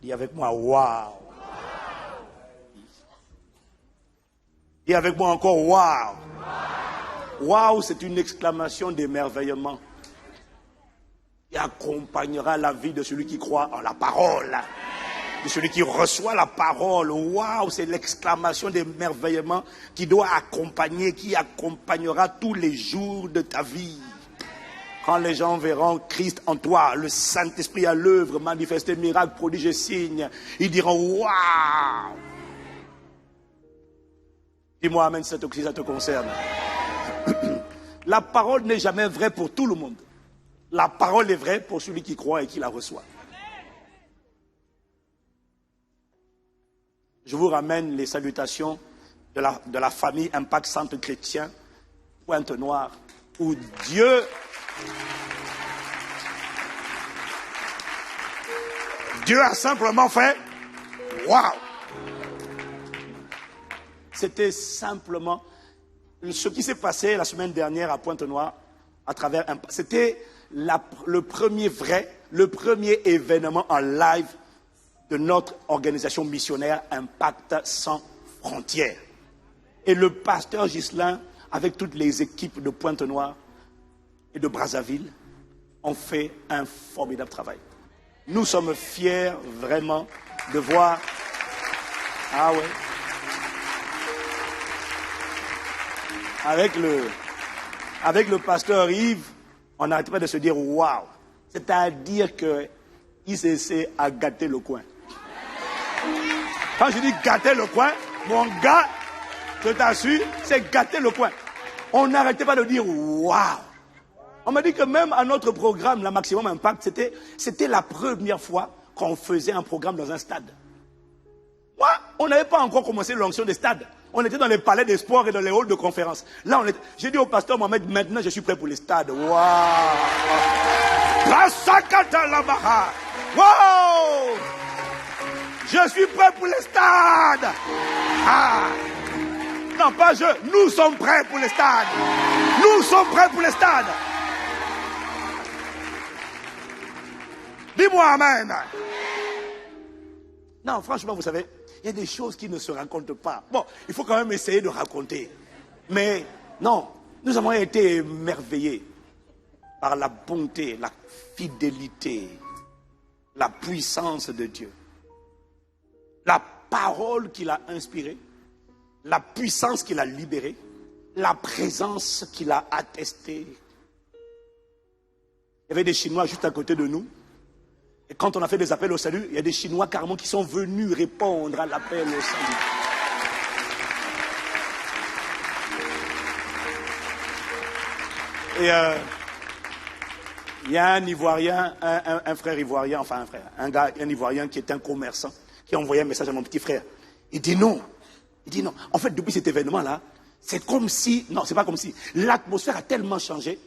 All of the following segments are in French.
Dis avec moi, waouh. Dis avec moi encore, waouh. Waouh, c'est une exclamation d'émerveillement qui accompagnera la vie de celui qui croit en la parole, de celui qui reçoit la parole. Waouh, c'est l'exclamation d'émerveillement qui doit accompagner, qui accompagnera tous les jours de ta vie. Quand les gens verront Christ en toi, le Saint-Esprit à l'œuvre, manifester miracles, prodiges et signes, ils diront waouh. Dis-moi amen, si ça te concerne. La parole n'est jamais vraie pour tout le monde. La parole est vraie pour celui qui croit et qui la reçoit. Je vous ramène les salutations de la famille Impact Centre Chrétien, Pointe-Noire, où Dieu a simplement fait waouh. C'était simplement ce qui s'est passé la semaine dernière à Pointe-Noire, à travers c'était le premier événement en live de notre organisation missionnaire Impact sans frontières. Et le pasteur Ghislain, avec toutes les équipes de Pointe-Noire et de Brazzaville, ont fait un formidable travail. Nous sommes fiers vraiment de voir... Ah ouais. Avec le pasteur Yves, on n'arrête pas de se dire waouh. C'est-à-dire que ICC a gâté le coin. Quand je dis gâter le coin, mon gars, je t'assure, c'est gâter le coin. On n'arrêtait pas de dire waouh. On m'a dit que même à notre programme, la Maximum Impact, c'était la première fois qu'on faisait un programme dans un stade. Moi, on n'avait pas encore commencé l'onction des stades. On était dans les palais des sports et dans les halls de conférence. Là, j'ai dit au pasteur Mohamed, maintenant je suis prêt pour les stades. Waouh! Waouh! Je suis prêt pour les stades. Ah! Non, pas je. Nous sommes prêts pour les stades. Nous sommes prêts pour les stades. Dis-moi amen. Non, franchement, vous savez, il y a des choses qui ne se racontent pas. Bon, il faut quand même essayer de raconter. Mais non, nous avons été émerveillés par la bonté, la fidélité, la puissance de Dieu. La parole qu'il a inspirée, la puissance qu'il a libérée, la présence qu'il a attestée. Il y avait des Chinois juste à côté de nous. Et quand on a fait des appels au salut, il y a des Chinois carrément qui sont venus répondre à l'appel au salut. Et il y a un Ivoirien, un frère ivoirien, enfin un Ivoirien qui est un commerçant, qui a envoyé un message à mon petit frère. Il dit non. En fait, depuis cet événement-là, c'est comme si, non, c'est pas comme si, l'atmosphère a tellement changé.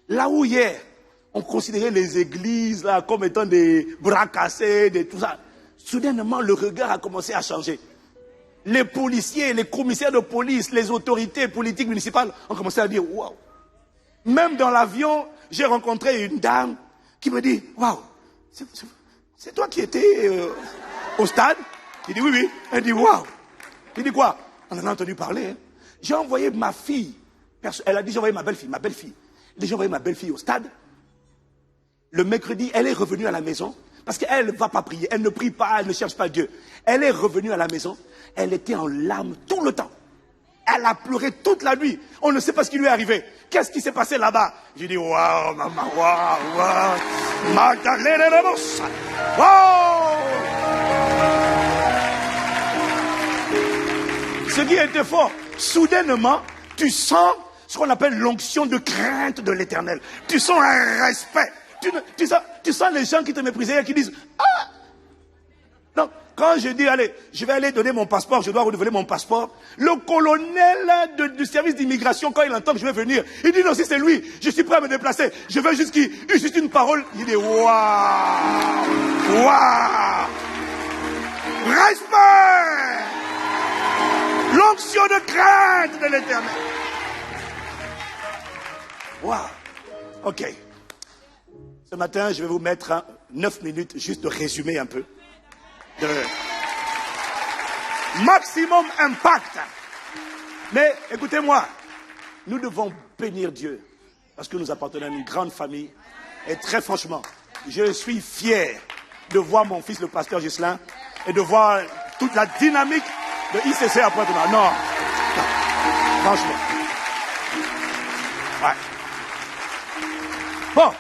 Là où hier, on considérait les églises là comme étant des bras cassés, tout ça. Soudainement, le regard a commencé à changer. Les policiers, les commissaires de police, les autorités politiques municipales ont commencé à dire waouh. Même dans l'avion, j'ai rencontré une dame qui me dit waouh, c'est toi qui étais au stade? Il dit oui. Elle dit waouh. Il dit quoi? On en a entendu parler. Hein. J'ai envoyé ma fille. Elle a dit j'ai envoyé ma belle-fille. J'ai envoyé ma belle-fille au stade. Le mercredi, elle est revenue à la maison, parce qu'elle ne va pas prier, elle ne prie pas, elle ne cherche pas Dieu. Elle est revenue à la maison, elle était en larmes tout le temps. Elle a pleuré toute la nuit. On ne sait pas ce qui lui est arrivé. Qu'est-ce qui s'est passé là-bas? J'ai dit, waouh, maman, waouh. Magdalena Ramos. Waouh. Ce qui était fort, soudainement, tu sens ce qu'on appelle l'onction de crainte de l'Éternel. Tu sens un respect. Tu sens les gens qui te méprisaient et qui disent ah. Donc, quand je dis allez, je vais aller donner mon passeport, je dois renouveler mon passeport. Le colonel du service d'immigration, quand il entend que je vais venir, il dit non, si c'est lui, je suis prêt à me déplacer. Je veux juste qu'il ait juste une parole. Il dit waouh, waouh, respect, l'onction de crainte de l'Éternel. Waouh, ok. Ce matin, je vais vous mettre 9 minutes juste de résumer un peu. Maximum impact. Mais écoutez-moi, nous devons bénir Dieu parce que nous appartenons à une grande famille. Et très franchement, je suis fier de voir mon fils, le pasteur Ghislain, et de voir toute la dynamique de ICC à Pointe-Noire. Non, franchement. Ouais. Bon,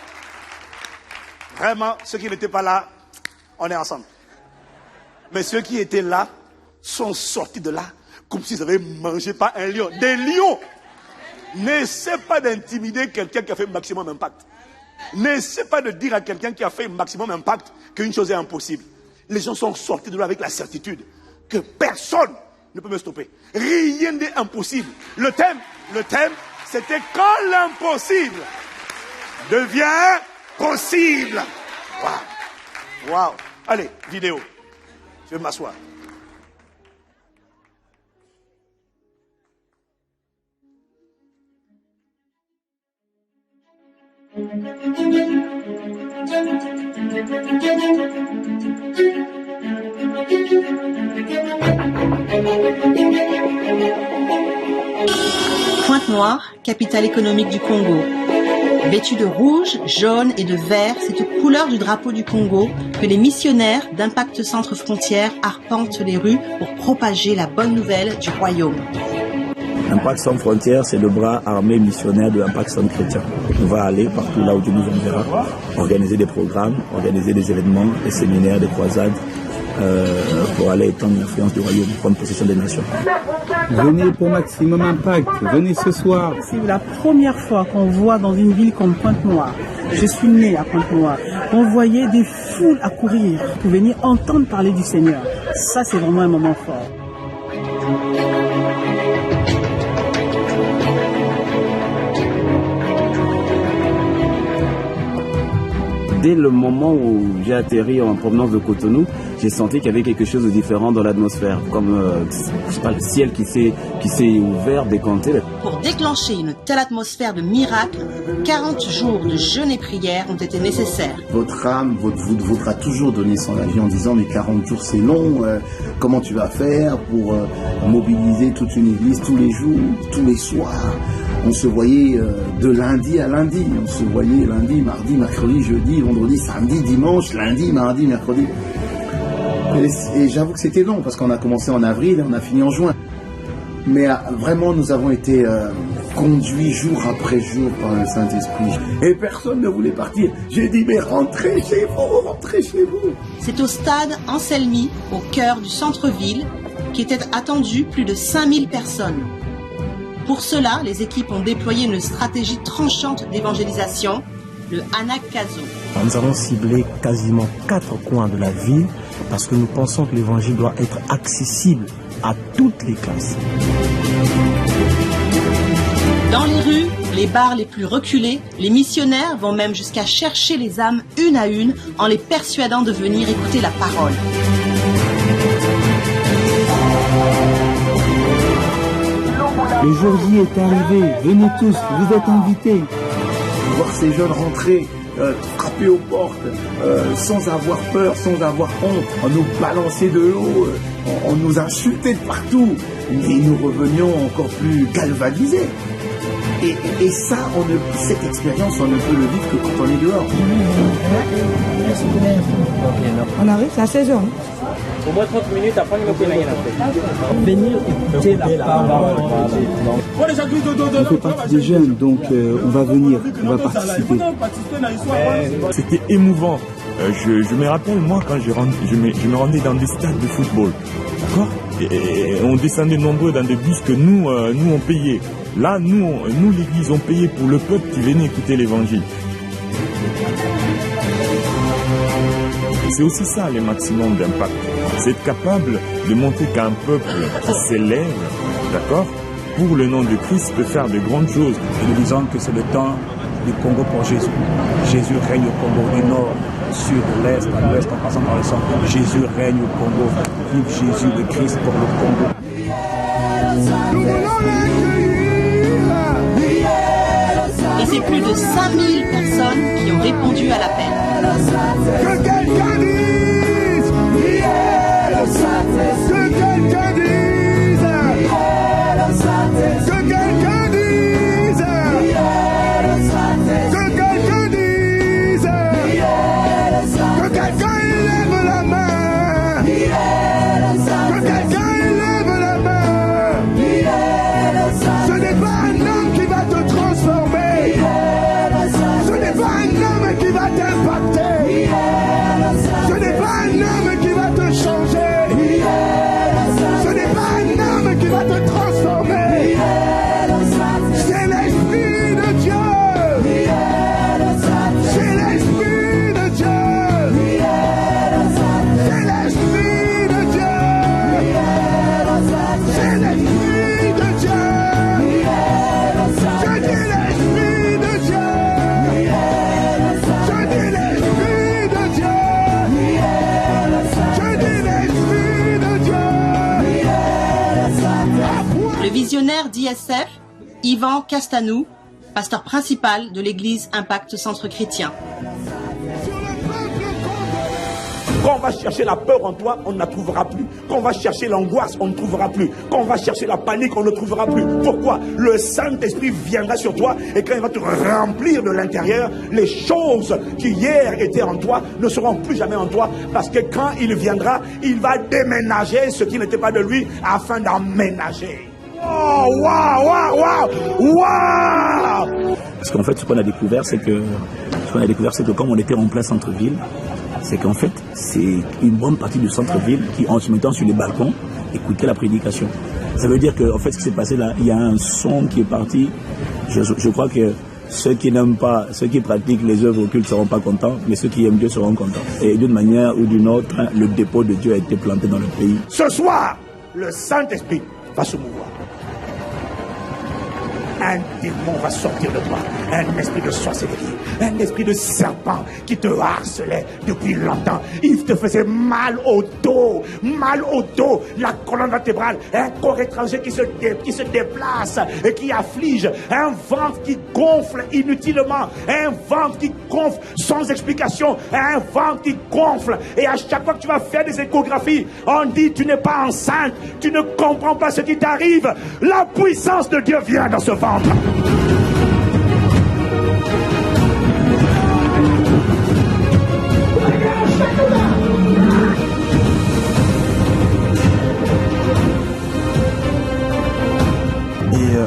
vraiment, ceux qui n'étaient pas là, on est ensemble. Mais ceux qui étaient là sont sortis de là comme s'ils avaient mangé pas un lion. Des lions! N'essaie pas d'intimider quelqu'un qui a fait maximum impact. N'essaie pas de dire à quelqu'un qui a fait maximum impact qu'une chose est impossible. Les gens sont sortis de là avec la certitude que personne ne peut me stopper. Rien n'est impossible. Le thème, c'était quand l'impossible devient possible. Waouh. Waouh. Allez, vidéo. Je vais m'asseoir. Pointe-Noire, capitale économique du Congo. Vêtue de rouge, jaune et de vert, cette couleur du drapeau du Congo que les missionnaires d'Impact Centre Frontières arpentent les rues pour propager la bonne nouvelle du royaume. Impact Sans Frontières, c'est le bras armé missionnaire de Impact Centre Chrétien. On va aller partout là où Dieu nous enverra, organiser des programmes, organiser des événements, des séminaires, des croisades, pour aller étendre l'influence du royaume, prendre possession des nations. Venez pour Maximum Impact, venez ce soir. C'est la première fois qu'on voit dans une ville comme Pointe-Noire. Je suis né à Pointe-Noire. On voyait des foules à courir pour venir entendre parler du Seigneur. Ça, c'est vraiment un moment fort. Dès le moment où j'ai atterri en provenance de Cotonou, j'ai senti qu'il y avait quelque chose de différent dans l'atmosphère, comme je sais pas, le ciel qui s'est ouvert, décanté. Pour déclencher une telle atmosphère de miracle, 40 jours de jeûne et prière ont été nécessaires. Votre âme vous voudra toujours donner son avis en disant mais 40 jours c'est long, comment tu vas faire pour mobiliser toute une église tous les jours, tous les soirs. On se voyait de lundi à lundi, on se voyait lundi, mardi, mercredi, jeudi, vendredi, samedi, dimanche, lundi, mardi, mercredi. Et j'avoue que c'était long parce qu'on a commencé en avril et on a fini en juin. Mais vraiment, nous avons été conduits jour après jour par le Saint-Esprit. Et personne ne voulait partir. J'ai dit, mais rentrez chez vous, rentrez chez vous. C'est au stade Anselmi, au cœur du centre-ville, qu'étaient attendues plus de 5000 personnes. Pour cela, les équipes ont déployé une stratégie tranchante d'évangélisation, le Anakazo. Nous avons ciblé quasiment 4 coins de la ville parce que nous pensons que l'évangile doit être accessible à toutes les classes. Dans les rues, les bars les plus reculés, les missionnaires vont même jusqu'à chercher les âmes une à une en les persuadant de venir écouter la parole. Le jour J est arrivé, venez tous, vous êtes invités. Voir ces jeunes rentrer, frapper aux portes, sans avoir peur, sans avoir honte, on nous balançait de l'eau, on nous insultait de partout. Et nous revenions encore plus galvanisés. Et ça, cette expérience, on ne peut le vivre que quand on est dehors. On arrive, c'est à 16h. Au moins 30 minutes après, il me connaît. Venir écouter la parole. On fait partie des jeunes, donc on va venir, on va participer. C'était émouvant. Je me rappelle, moi, quand je me rendais dans des stades de football. D'accord ? Et on descendait nombreux dans des bus que nous on payait. Là, nous l'église, on payait pour le peuple qui venait écouter l'évangile. C'est aussi ça, le maximum d'impact. C'est être capable de montrer qu'un peuple qui s'élève, d'accord, pour le nom de Christ, peut faire de grandes choses. Et nous disons que c'est le temps du Congo pour Jésus. Jésus règne au Congo du nord, du sud, de l'est, à l'ouest, en passant par le centre. Jésus règne au Congo. Vive Jésus le Christ pour le Congo. Et c'est plus de 5000 personnes qui ont répondu à l'appel. Que quelqu'un dise, missionnaire d'ISF, Yvan Castanou, pasteur principal de l'église Impact Centre Chrétien. Quand on va chercher la peur en toi, on ne la trouvera plus. Quand on va chercher l'angoisse, on ne trouvera plus. Quand on va chercher la panique, on ne trouvera plus. Pourquoi? Le Saint-Esprit viendra sur toi et quand il va te remplir de l'intérieur, les choses qui hier étaient en toi ne seront plus jamais en toi. Parce que quand il viendra, il va déménager ce qui n'était pas de lui afin d'emménager. Oh, waouh, waouh, waouh, waouh! Parce qu'en fait, ce qu'on a découvert, c'est que comme on était en plein centre-ville, c'est qu'en fait, c'est une bonne partie du centre-ville qui, en se mettant sur les balcons, écoutait la prédication. Ça veut dire que, en fait, ce qui s'est passé là, il y a un son qui est parti. Je crois que ceux qui n'aiment pas, ceux qui pratiquent les œuvres occultes ne seront pas contents, mais ceux qui aiment Dieu seront contents. Et d'une manière ou d'une autre, le dépôt de Dieu a été planté dans le pays. Ce soir, le Saint-Esprit va se mouvoir. Un démon va sortir de toi, un esprit de sorcellerie, un esprit de serpent qui te harcelait depuis longtemps. Il te faisait mal au dos, la colonne vertébrale, un corps étranger qui se déplace et qui afflige, un ventre qui gonfle inutilement, un ventre qui gonfle sans explication, un ventre qui gonfle. Et à chaque fois que tu vas faire des échographies, on dit tu n'es pas enceinte, tu ne comprends pas ce qui t'arrive. La puissance de Dieu vient dans ce ventre.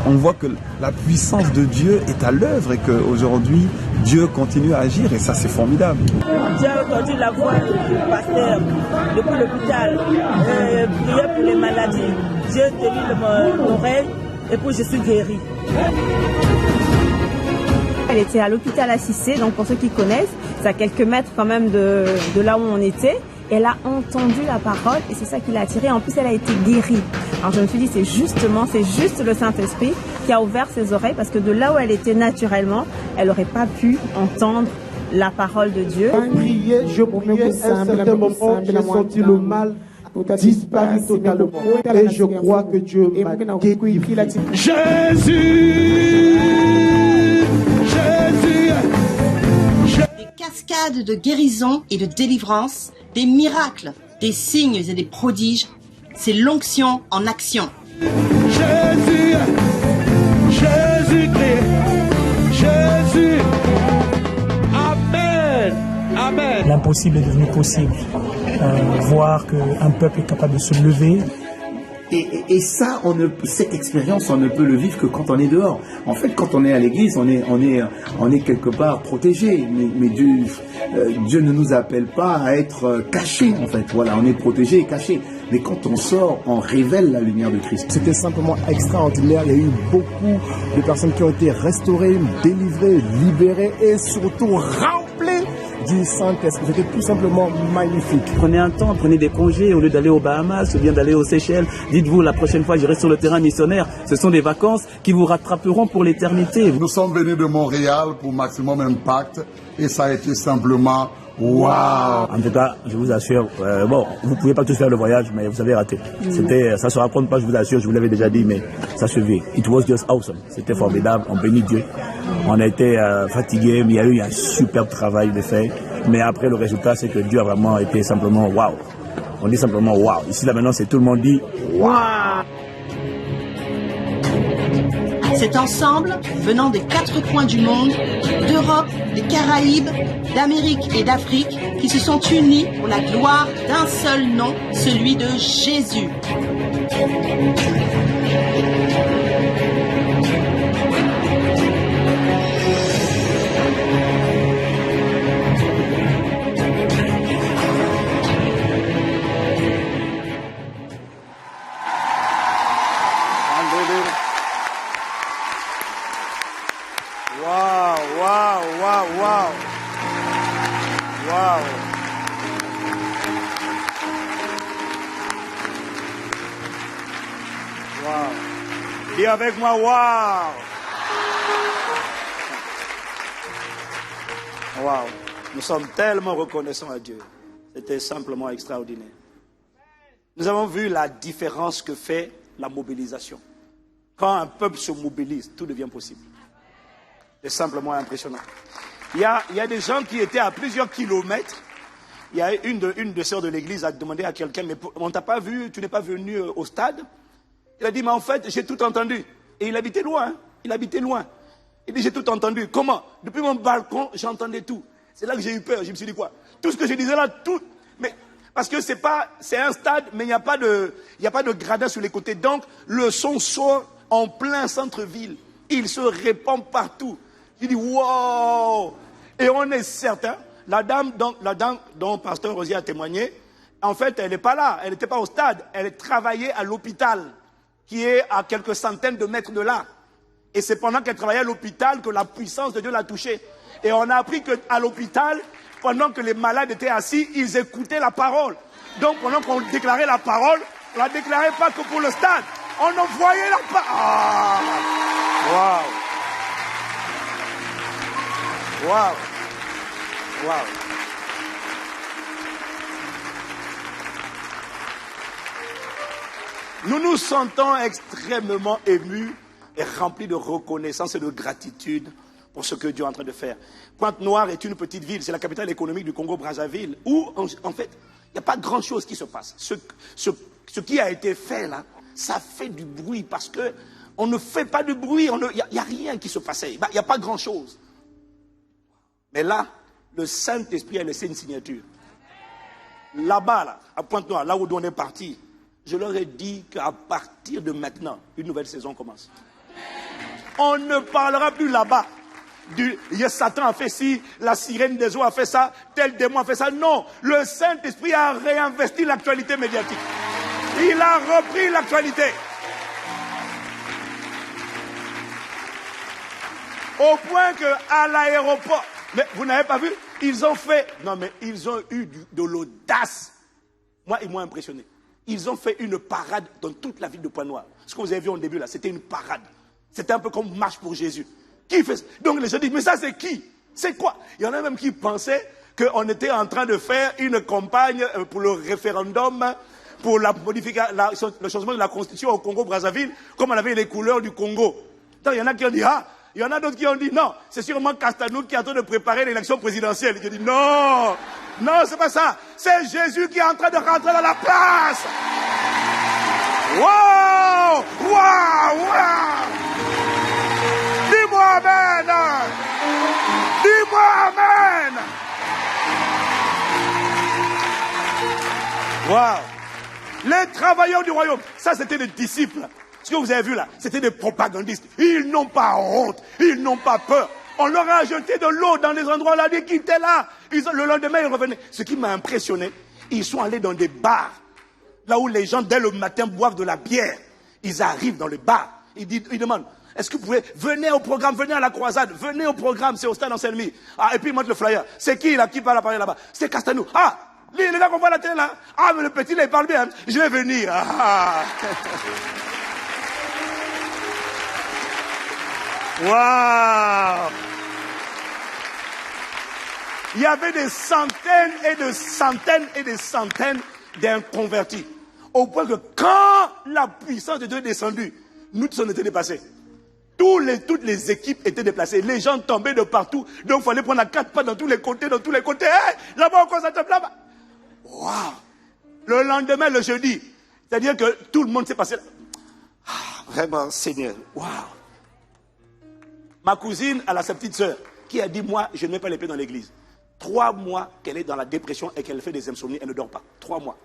On voit que la puissance de Dieu est à l'œuvre et qu'aujourd'hui, Dieu continue à agir et ça, c'est formidable. J'ai entendu la voix du pasteur depuis l'hôpital, prier pour les maladies. Dieu délivre mon oreille et puis je suis guérie. Elle était à l'hôpital à Cissé, donc pour ceux qui connaissent, c'est à quelques mètres quand même de là où on était. Elle a entendu la parole et c'est ça qui l'a attirée. En plus, elle a été guérie. Alors je me suis dit, c'est juste le Saint-Esprit qui a ouvert ses oreilles parce que de là où elle était naturellement, elle n'aurait pas pu entendre la parole de Dieu. Je priais, à un certain moment, j'ai senti le mal disparaître totalement. Et je crois que Dieu m'a guéri. Des cascades de guérison et de délivrance, des miracles, des signes et des prodiges, c'est l'onction en action. Jésus, Amen, Amen. L'impossible est devenu possible. Voir qu'un peuple est capable de se lever. Et ça, cette expérience, on ne peut le vivre que quand on est dehors. En fait, quand on est à l'église, on est quelque part protégé. Mais Dieu ne nous appelle pas à être cachés, en fait. Voilà, on est protégé et caché. Mais quand on sort, on révèle la lumière de Christ. C'était simplement extraordinaire. Il y a eu beaucoup de personnes qui ont été restaurées, délivrées, libérées et surtout remplies du Saint-Esprit. C'était tout simplement magnifique. Prenez un temps, prenez des congés au lieu d'aller aux Bahamas ou bien d'aller aux Seychelles. Dites-vous, la prochaine fois, j'irai sur le terrain missionnaire. Ce sont des vacances qui vous rattraperont pour l'éternité. Nous sommes venus de Montréal pour Maximum Impact et ça a été simplement waouh. En tout cas, je vous assure, bon, vous ne pouvez pas tous faire le voyage, mais vous avez raté. Ça se raconte pas, je vous assure, je vous l'avais déjà dit, mais ça se vit. It was just awesome. C'était formidable, on bénit Dieu. On a été fatigués, mais il y a eu un superbe travail de fait. Mais après, le résultat, c'est que Dieu a vraiment été simplement waouh. On dit simplement waouh. Ici, là, maintenant, c'est tout le monde dit waouh. C'est ensemble, venant des 4 coins du monde, d'Europe, des Caraïbes, d'Amérique et d'Afrique, qui se sont unis pour la gloire d'un seul nom, celui de Jésus. Dis avec moi, waouh! Waouh! Nous sommes tellement reconnaissants à Dieu. C'était simplement extraordinaire. Nous avons vu la différence que fait la mobilisation. Quand un peuple se mobilise, tout devient possible. C'est simplement impressionnant. Il y a des gens qui étaient à plusieurs kilomètres. Il y a une des sœurs de l'église a demandé à quelqu'un, mais on t'a pas vu, tu n'es pas venu au stade? Il a dit, mais en fait, j'ai tout entendu. Et il habitait loin, Il dit, j'ai tout entendu. Comment? Depuis mon balcon, j'entendais tout. C'est là que j'ai eu peur. Je me suis dit quoi? Tout ce que je disais là, tout. Mais, parce que c'est un stade, mais il n'y a pas de gradin sur les côtés. Donc, le son sort en plein centre-ville. Il se répand partout. Je dis, wow! Et on est certain, la dame dont Pasteur Rosier a témoigné, en fait, elle n'est pas là. Elle n'était pas au stade. Elle travaillait à l'hôpital, qui est à quelques centaines de mètres de là. Et c'est pendant qu'elle travaillait à l'hôpital que la puissance de Dieu l'a touchée. Et on a appris qu'à l'hôpital, pendant que les malades étaient assis, ils écoutaient la parole. Donc pendant qu'on déclarait la parole, on ne la déclarait pas que pour le stade. On envoyait la parole. Ah! Waouh! Waouh! Waouh! Nous nous sentons extrêmement émus et remplis de reconnaissance et de gratitude pour ce que Dieu est en train de faire. Pointe-Noire est une petite ville, c'est la capitale économique du Congo-Brazzaville, où en fait, il n'y a pas grand-chose qui se passe. Ce qui a été fait là, ça fait du bruit parce que on ne fait pas de bruit, il n'y a rien qui se passait, il n'y a pas grand-chose. Mais là, le Saint-Esprit a laissé une signature. Là-bas, là, à Pointe-Noire, là où on est parti, je leur ai dit qu'à partir de maintenant, une nouvelle saison commence. On ne parlera plus là-bas Satan a fait ci, la sirène des eaux a fait ça, tel démon a fait ça. Non, le Saint-Esprit a réinvesti l'actualité médiatique. Il a repris l'actualité. Au point qu'à l'aéroport, mais vous n'avez pas vu, ils ont eu de l'audace. Moi, ils m'ont impressionné. Ils ont fait une parade dans toute la ville de Pointe-Noire. Ce que vous avez vu au début là, c'était une parade. C'était un peu comme marche pour Jésus. Qui fait ça? Donc les gens disent, mais ça c'est qui? C'est quoi? Il y en a même qui pensaient qu'on était en train de faire une campagne pour le référendum, pour le changement de la constitution au Congo-Brazzaville, comme on avait les couleurs du Congo. Donc il y en a qui ont dit, ah, il y en a d'autres qui ont dit, non, c'est sûrement Castanou qui est en train de préparer l'élection présidentielle. Je dis, non, non, c'est pas ça. C'est Jésus qui est en train de rentrer dans la place. Wow! Wow! Wow! Dis-moi amen! Dis-moi amen! Wow! Les travailleurs du royaume, ça c'était des disciples. Ce que vous avez vu là, c'était des propagandistes. Ils n'ont pas honte, ils n'ont pas peur. On leur a jeté de l'eau dans des endroits là, qui étaient là. Le lendemain, ils revenaient. Ce qui m'a impressionné, ils sont allés dans des bars, là où les gens, dès le matin, boivent de la bière. Ils arrivent dans le bar. Ils demandent, est-ce que vous pouvez, venez au programme, venez à la croisade, venez au programme, c'est au stade Anselmi. Ah, et puis ils montrent le flyer. C'est qui là, qui parle à parler là-bas? C'est Castanou. Ah, les gars qu'on voit à la télé là. Ah, mais le petit là, il parle bien. Je vais venir. Ah. Waouh! Il y avait des centaines et des centaines et des centaines d'inconvertis. Au point que quand la puissance de Dieu est descendue, nous tous on était dépassés. Toutes les équipes étaient déplacées. Les gens tombaient de partout. Donc il fallait prendre la 4 pas dans tous les côtés, Hey, là-bas on concentre, là-bas. Waouh! Le lendemain, le jeudi, c'est-à-dire que tout le monde s'est passé là. Ah, vraiment, Seigneur. Waouh! Ma cousine, elle a sa petite sœur qui a dit, moi, je ne mets pas les pieds dans l'église. 3 mois qu'elle est dans la dépression et qu'elle fait des insomnies, elle ne dort pas. 3 mois.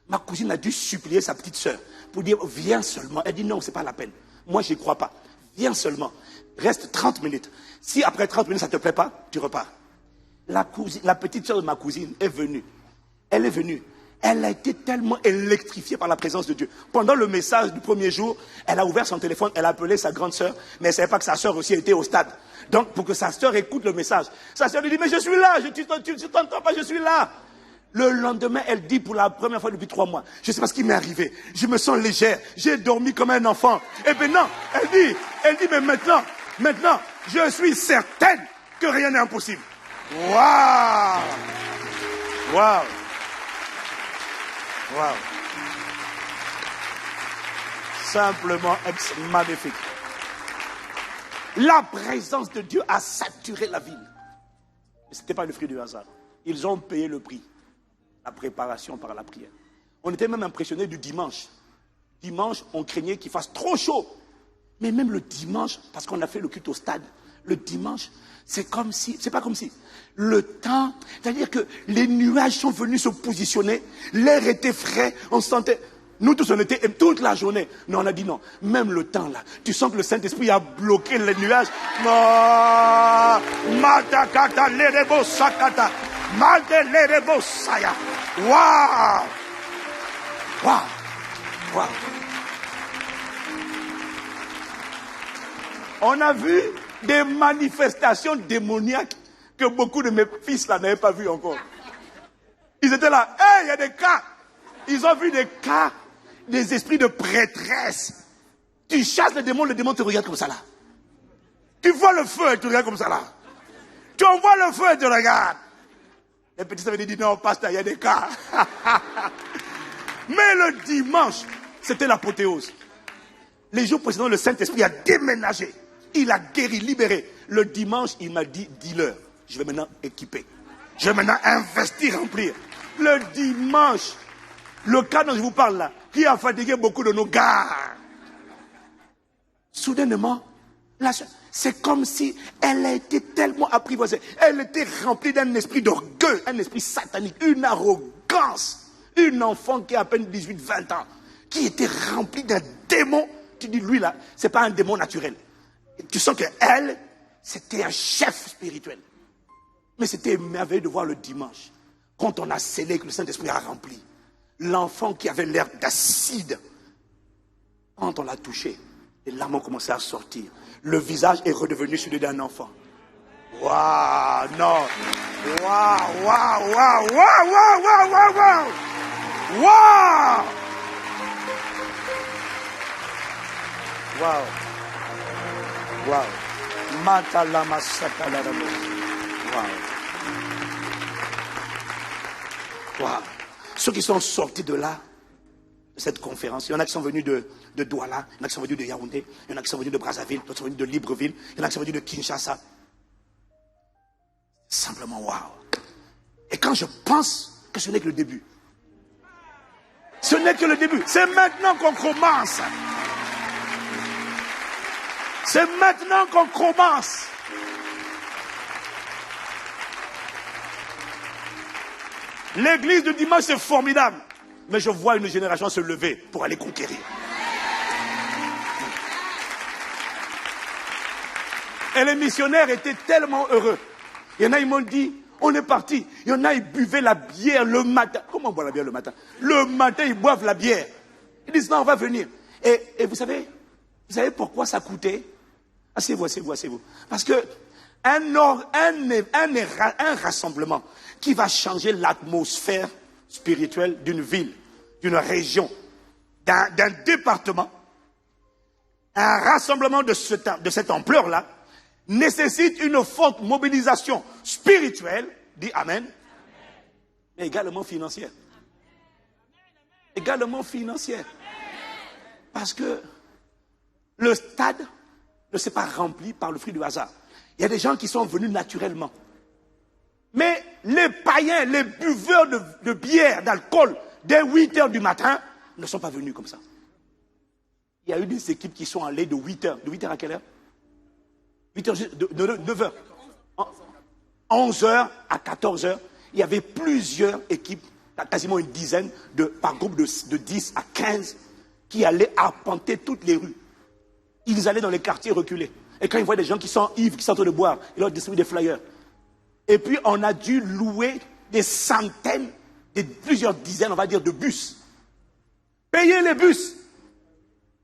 Ma cousine a dû supplier sa petite sœur pour dire, viens seulement. Elle dit, non, c'est pas la peine. Moi, je n'y crois pas. Viens seulement. Reste 30 minutes. Si après 30 minutes, ça ne te plaît pas, tu repars. La petite sœur de ma cousine est venue. Elle est venue. Elle a été tellement électrifiée par la présence de Dieu. Pendant le message du premier jour, elle a ouvert son téléphone, elle a appelé sa grande sœur, mais elle ne savait pas que sa sœur aussi était au stade. Donc, pour que sa sœur écoute le message, sa sœur lui dit, mais je suis là, tu ne t'entends pas, je suis là. Le lendemain, elle dit pour la première fois depuis 3 mois, je ne sais pas ce qui m'est arrivé, je me sens légère, j'ai dormi comme un enfant. Et maintenant, elle dit, mais maintenant, je suis certaine que rien n'est impossible. Waouh! Waouh! Wow. simplement magnifique. La présence de Dieu a saturé la ville. Ce n'était pas le fruit du hasard. Ils ont payé le prix. La préparation par la prière. On était même impressionnés du dimanche. Dimanche, on craignait qu'il fasse trop chaud. Mais même le dimanche, parce qu'on a fait le culte au stade, le dimanche, c'est comme si, c'est pas comme si, le temps, c'est-à-dire que les nuages sont venus se positionner, l'air était frais, on sentait, nous tous on était toute la journée, mais on a dit non, même le temps là, tu sens que le Saint-Esprit a bloqué les nuages. Non, Matakata lerebo sakata, malde lerebo saya. Waouh, waouh, waouh. On a vu des manifestations démoniaques que beaucoup de mes fils là n'avaient pas vu encore. Ils étaient là, hey, il y a des cas. Ils ont vu des cas, des esprits de prêtresse. Tu chasses le démon te regarde comme ça là. Tu vois le feu et tu regardes comme ça là. Tu envoies le feu et tu regardes. Les petits avaient dit non, pasteur, il y a des cas. Mais le dimanche, c'était l'apothéose. Les jours précédents, le Saint-Esprit a déménagé. Il a guéri, libéré. Le dimanche, il m'a dit, dis-leur, je vais maintenant équiper. Je vais maintenant investir, remplir. Le dimanche, le cas dont je vous parle là, qui a fatigué beaucoup de nos gars. Soudainement, c'est comme si elle a été tellement apprivoisée. Elle était remplie d'un esprit d'orgueil, un esprit satanique, une arrogance. Une enfant qui a à peine 18-20 ans, qui était remplie d'un démon. Tu dis, lui là, c'est pas un démon naturel. Et tu sens qu'elle, c'était un chef spirituel. Mais c'était merveilleux de voir le dimanche, quand on a scellé, que le Saint-Esprit a rempli. L'enfant qui avait l'air d'acide, quand on l'a touché, les larmes ont commencé à sortir. Le visage est redevenu celui d'un enfant. Waouh, non. Waouh, waouh, waouh, waouh, waouh, waouh, waouh, waouh. Waouh. Waouh. Waouh. Matalama satalaramo. Waouh. Waouh. Ceux qui sont sortis de là, de cette conférence, il y en a qui sont venus de Douala, il y en a qui sont venus de Yaoundé, il y en a qui sont venus de Brazzaville, d'autres sont venus de Libreville, il y en a qui sont venus de Kinshasa. Simplement waouh. Et quand je pense que ce n'est que le début, ce n'est que le début, c'est maintenant qu'on commence. C'est maintenant qu'on commence. L'église de dimanche, c'est formidable. Mais je vois une génération se lever pour aller conquérir. Et les missionnaires étaient tellement heureux. Il y en a, ils m'ont dit, on est parti. Il y en a, ils buvaient la bière le matin. Comment on boit la bière le matin? Le matin, ils boivent la bière. Ils disent, non, on va venir. Et vous savez pourquoi ça coûtait? Asseyez-vous, asseyez-vous, asseyez-vous. Parce que un rassemblement qui va changer l'atmosphère spirituelle d'une ville, d'une région, d'un département, un rassemblement de cette ampleur-là, nécessite une forte mobilisation spirituelle, dit Amen, mais également financière. Également financière. Parce que le stade ne s'est pas rempli par le fruit du hasard. Il y a des gens qui sont venus naturellement. Mais les païens, les buveurs de bière, d'alcool, dès 8 heures du matin, ne sont pas venus comme ça. Il y a eu des équipes qui sont allées de 8 heures. De 8 heures à quelle heure? 8 heures, de 9 heures. 11 heures à 14 heures. Il y avait plusieurs équipes, quasiment une dizaine, par groupe de 10 à 15, qui allaient arpenter toutes les rues. Ils allaient dans les quartiers reculés. Et quand ils voient des gens qui sont ivres, qui sont en train de boire, ils leur distribuent des flyers. Et puis on a dû louer des centaines, plusieurs dizaines, on va dire, de bus. Payer les bus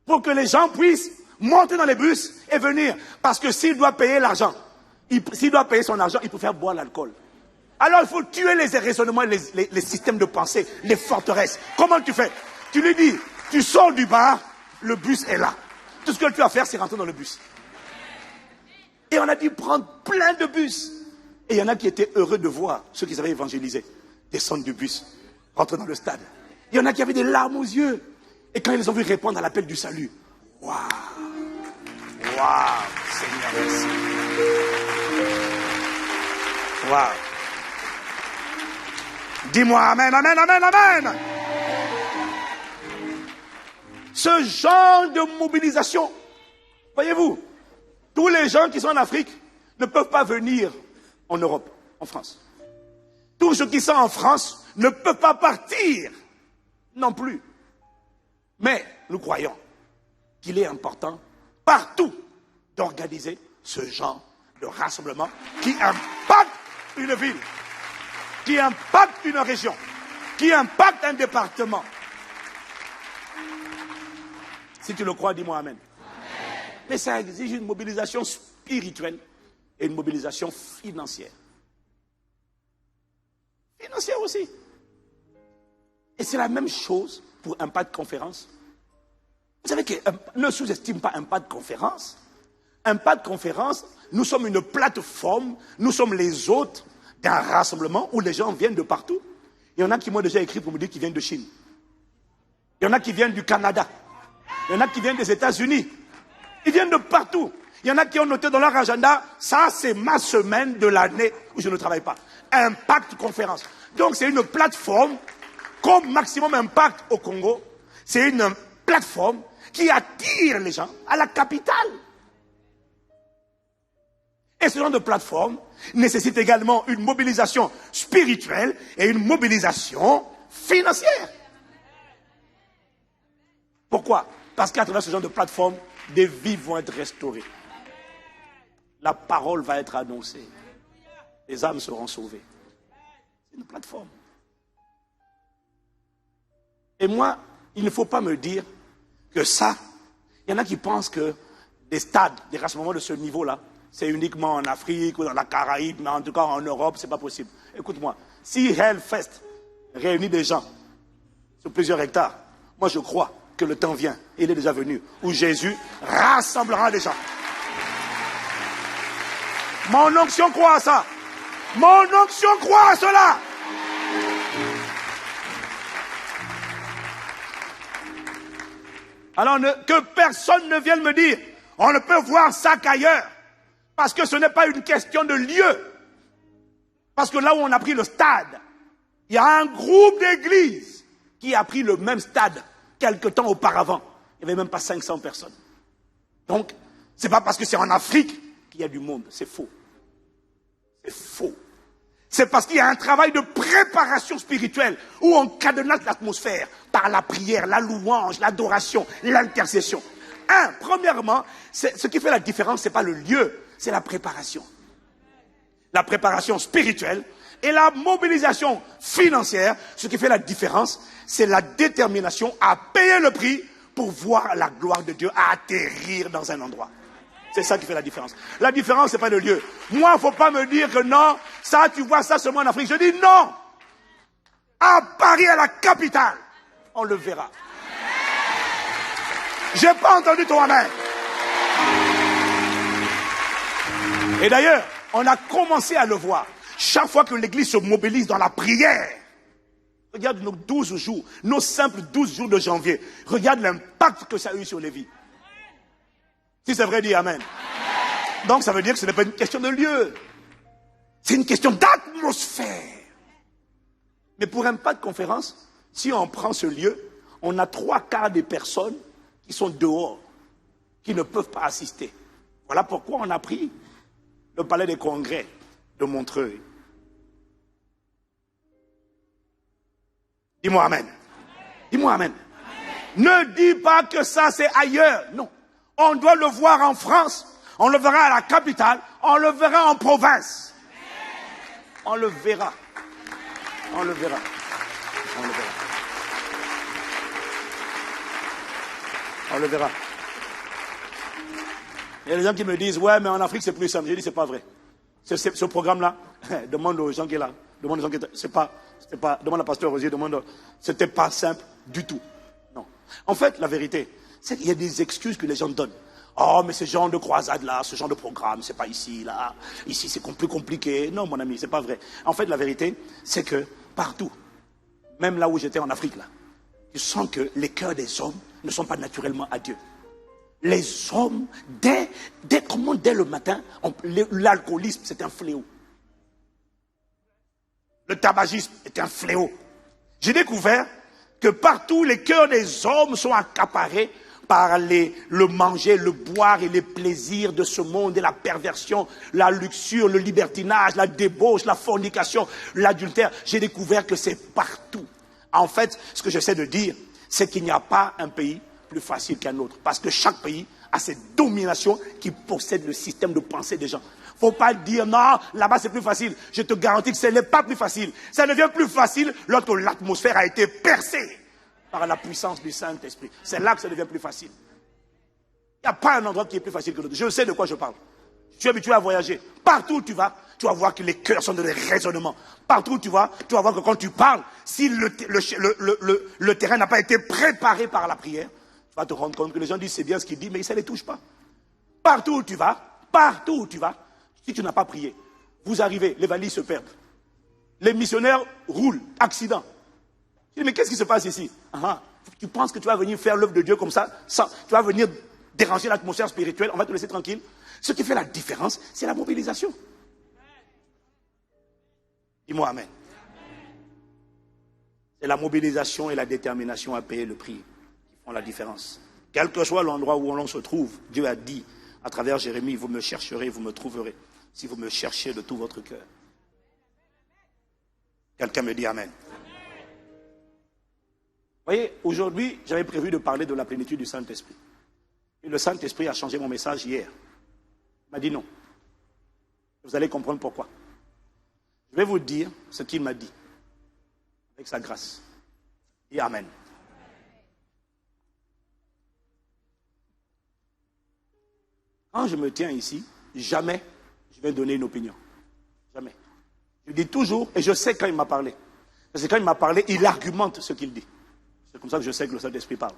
pour que les gens puissent monter dans les bus et venir. Parce que s'il doit payer l'argent, s'il doit payer son argent, il peut faire boire l'alcool. Alors il faut tuer les raisonnements, les systèmes de pensée, les forteresses. Comment tu fais? Tu lui dis, tu sors du bar, le bus est là. Tout ce que tu as à faire, c'est rentrer dans le bus. Et on a dû prendre plein de bus. Et il y en a qui étaient heureux de voir ceux qui avaient évangélisé descendre du bus, rentrer dans le stade. Il y en a qui avaient des larmes aux yeux. Et quand ils les ont vus répondre à l'appel du salut, Waouh! Waouh! Seigneur, merci. Waouh! Dis-moi amen, amen, amen, amen! Ce genre de mobilisation, voyez-vous, tous les gens qui sont en Afrique ne peuvent pas venir en Europe, en France. Tous ceux qui sont en France ne peuvent pas partir non plus. Mais nous croyons qu'il est important partout d'organiser ce genre de rassemblement qui impacte une ville, qui impacte une région, qui impacte un département. Si tu le crois, dis-moi amen. Mais ça exige une mobilisation spirituelle et une mobilisation financière. Financière aussi. Et c'est la même chose pour Impact Conférence. Vous savez que ne sous-estime pas Impact Conférence. Impact Conférence, nous sommes une plateforme, nous sommes les hôtes d'un rassemblement où les gens viennent de partout. Il y en a qui m'ont déjà écrit pour me dire qu'ils viennent de Chine. Il y en a qui viennent du Canada. Il y en a qui viennent des États-Unis. Ils viennent de partout. Il y en a qui ont noté dans leur agenda, ça c'est ma semaine de l'année où je ne travaille pas. Impact Conférence. Donc c'est une plateforme, comme Maximum Impact au Congo, c'est une plateforme qui attire les gens à la capitale. Et ce genre de plateforme nécessite également une mobilisation spirituelle et une mobilisation financière. Pourquoi? Parce qu'à travers ce genre de plateforme, des vies vont être restaurées. La parole va être annoncée. Les âmes seront sauvées. C'est une plateforme. Et moi, il ne faut pas me dire que ça, il y en a qui pensent que des stades, des rassemblements de ce niveau-là, c'est uniquement en Afrique ou dans la Caraïbe, mais en tout cas en Europe, c'est pas possible. Écoute-moi, si Hellfest réunit des gens sur plusieurs hectares, moi je crois que le temps vient, il est déjà venu, où Jésus rassemblera les gens. Mon onction croit à ça. Mon onction croit à cela. Alors que personne ne vienne me dire, on ne peut voir ça qu'ailleurs. Parce que ce n'est pas une question de lieu. Parce que là où on a pris le stade, il y a un groupe d'églises qui a pris le même stade quelque temps auparavant. Il n'y avait même pas 500 personnes. Donc, ce n'est pas parce que c'est en Afrique qu'il y a du monde. C'est faux. C'est faux. C'est parce qu'il y a un travail de préparation spirituelle où on cadenasse l'atmosphère par la prière, la louange, l'adoration, l'intercession. Premièrement, ce qui fait la différence, ce n'est pas le lieu, c'est la préparation. La préparation spirituelle et la mobilisation financière, ce qui fait la différence, c'est la détermination à payer le prix pour voir la gloire de Dieu atterrir dans un endroit. C'est ça qui fait la différence. La différence, ce n'est pas le lieu. Moi, il ne faut pas me dire que non, ça, tu vois ça seulement en Afrique. Je dis non. À Paris, à la capitale, on le verra. J'ai pas entendu ton amen. Et d'ailleurs, on a commencé à le voir. Chaque fois que l'église se mobilise dans la prière, regarde nos 12 jours, nos simples 12 jours de janvier. Regarde l'impact que ça a eu sur les vies. Si c'est vrai, dis amen. Donc ça veut dire que ce n'est pas une question de lieu. C'est une question d'atmosphère. Mais pour Impact Conférence, si on prend ce lieu, on a 3/4 des personnes qui sont dehors, qui ne peuvent pas assister. Voilà pourquoi on a pris le palais des congrès de Montreuil. Dis-moi amen. Dis-moi amen. Ne dis pas que ça c'est ailleurs. Non. On doit le voir en France, on le verra à la capitale, on le verra en province. On le verra. On le verra. On le verra. On le verra. Il y a des gens qui me disent, ouais, mais en Afrique c'est plus simple. J'ai dit, c'est pas vrai. Ce programme-là, demande aux gens qui sont là. Demande aux gens qui c'est pas, demande à pasteur Rosier, c'était pas simple du tout. Non. En fait, la vérité, c'est qu'il y a des excuses que les gens donnent. Oh, mais ce genre de croisade-là, ce genre de programme, c'est pas ici, là. Ici, c'est plus compliqué. Non, mon ami, c'est pas vrai. En fait, la vérité, c'est que partout, même là où j'étais en Afrique, là, je sens que les cœurs des hommes ne sont pas naturellement à Dieu. Les hommes, dès le matin, l'alcoolisme, c'est un fléau. Le tabagisme est un fléau. J'ai découvert que partout, les cœurs des hommes sont accaparés par le manger, le boire et les plaisirs de ce monde et la perversion, la luxure, le libertinage, la débauche, la fornication, l'adultère. J'ai découvert que c'est partout. En fait, ce que j'essaie de dire, c'est qu'il n'y a pas un pays plus facile qu'un autre. Parce que chaque pays a ses dominations qui possèdent le système de pensée des gens. Il ne faut pas dire non, là-bas c'est plus facile. Je te garantis que ce n'est pas plus facile. Ça devient plus facile lorsque l'atmosphère a été percée par la puissance du Saint-Esprit. C'est là que ça devient plus facile. Il n'y a pas un endroit qui est plus facile que l'autre. Je sais de quoi je parle. Je suis habitué à voyager. Partout où tu vas voir que les cœurs sont dans le raisonnement. Partout où tu vas voir que quand tu parles, si le terrain n'a pas été préparé par la prière, tu vas te rendre compte que les gens disent c'est bien ce qu'il dit, mais ça ne les touche pas. Partout où tu vas, si tu n'as pas prié, vous arrivez, les valises se perdent. Les missionnaires roulent, accident. Je dis, mais qu'est-ce qui se passe ici? Tu penses que tu vas venir faire l'œuvre de Dieu comme ça, tu vas venir déranger l'atmosphère spirituelle, on va te laisser tranquille. Ce qui fait la différence, c'est la mobilisation. Dis-moi amen. C'est la mobilisation et la détermination à payer le prix qui font la différence. Quel que soit l'endroit où l'on se trouve, Dieu a dit à travers Jérémie, vous me chercherez, vous me trouverez, si vous me cherchez de tout votre cœur. Quelqu'un me dit amen. Vous voyez, aujourd'hui, j'avais prévu de parler de la plénitude du Saint-Esprit. Et le Saint-Esprit a changé mon message hier. Il m'a dit non. Vous allez comprendre pourquoi. Je vais vous dire ce qu'il m'a dit. Avec sa grâce. Et amen. Quand je me tiens ici, jamais je vais donner une opinion. Jamais. Je dis toujours, et je sais quand il m'a parlé. Parce que quand il m'a parlé, il argumente ce qu'il dit. C'est comme ça que je sais que le Saint-Esprit parle.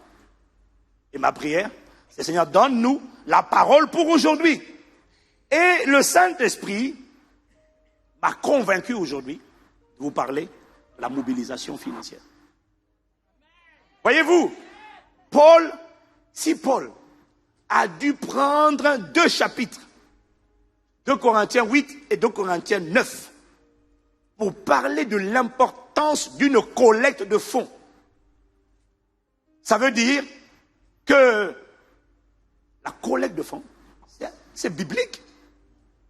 Et ma prière, c'est Seigneur, donne-nous la parole pour aujourd'hui. Et le Saint-Esprit m'a convaincu aujourd'hui de vous parler de la mobilisation financière. Voyez-vous, si Paul a dû prendre 2 chapitres, 2 Corinthiens 8 et 2 Corinthiens 9, pour parler de l'importance d'une collecte de fonds. Ça veut dire que la collecte de fonds, c'est biblique.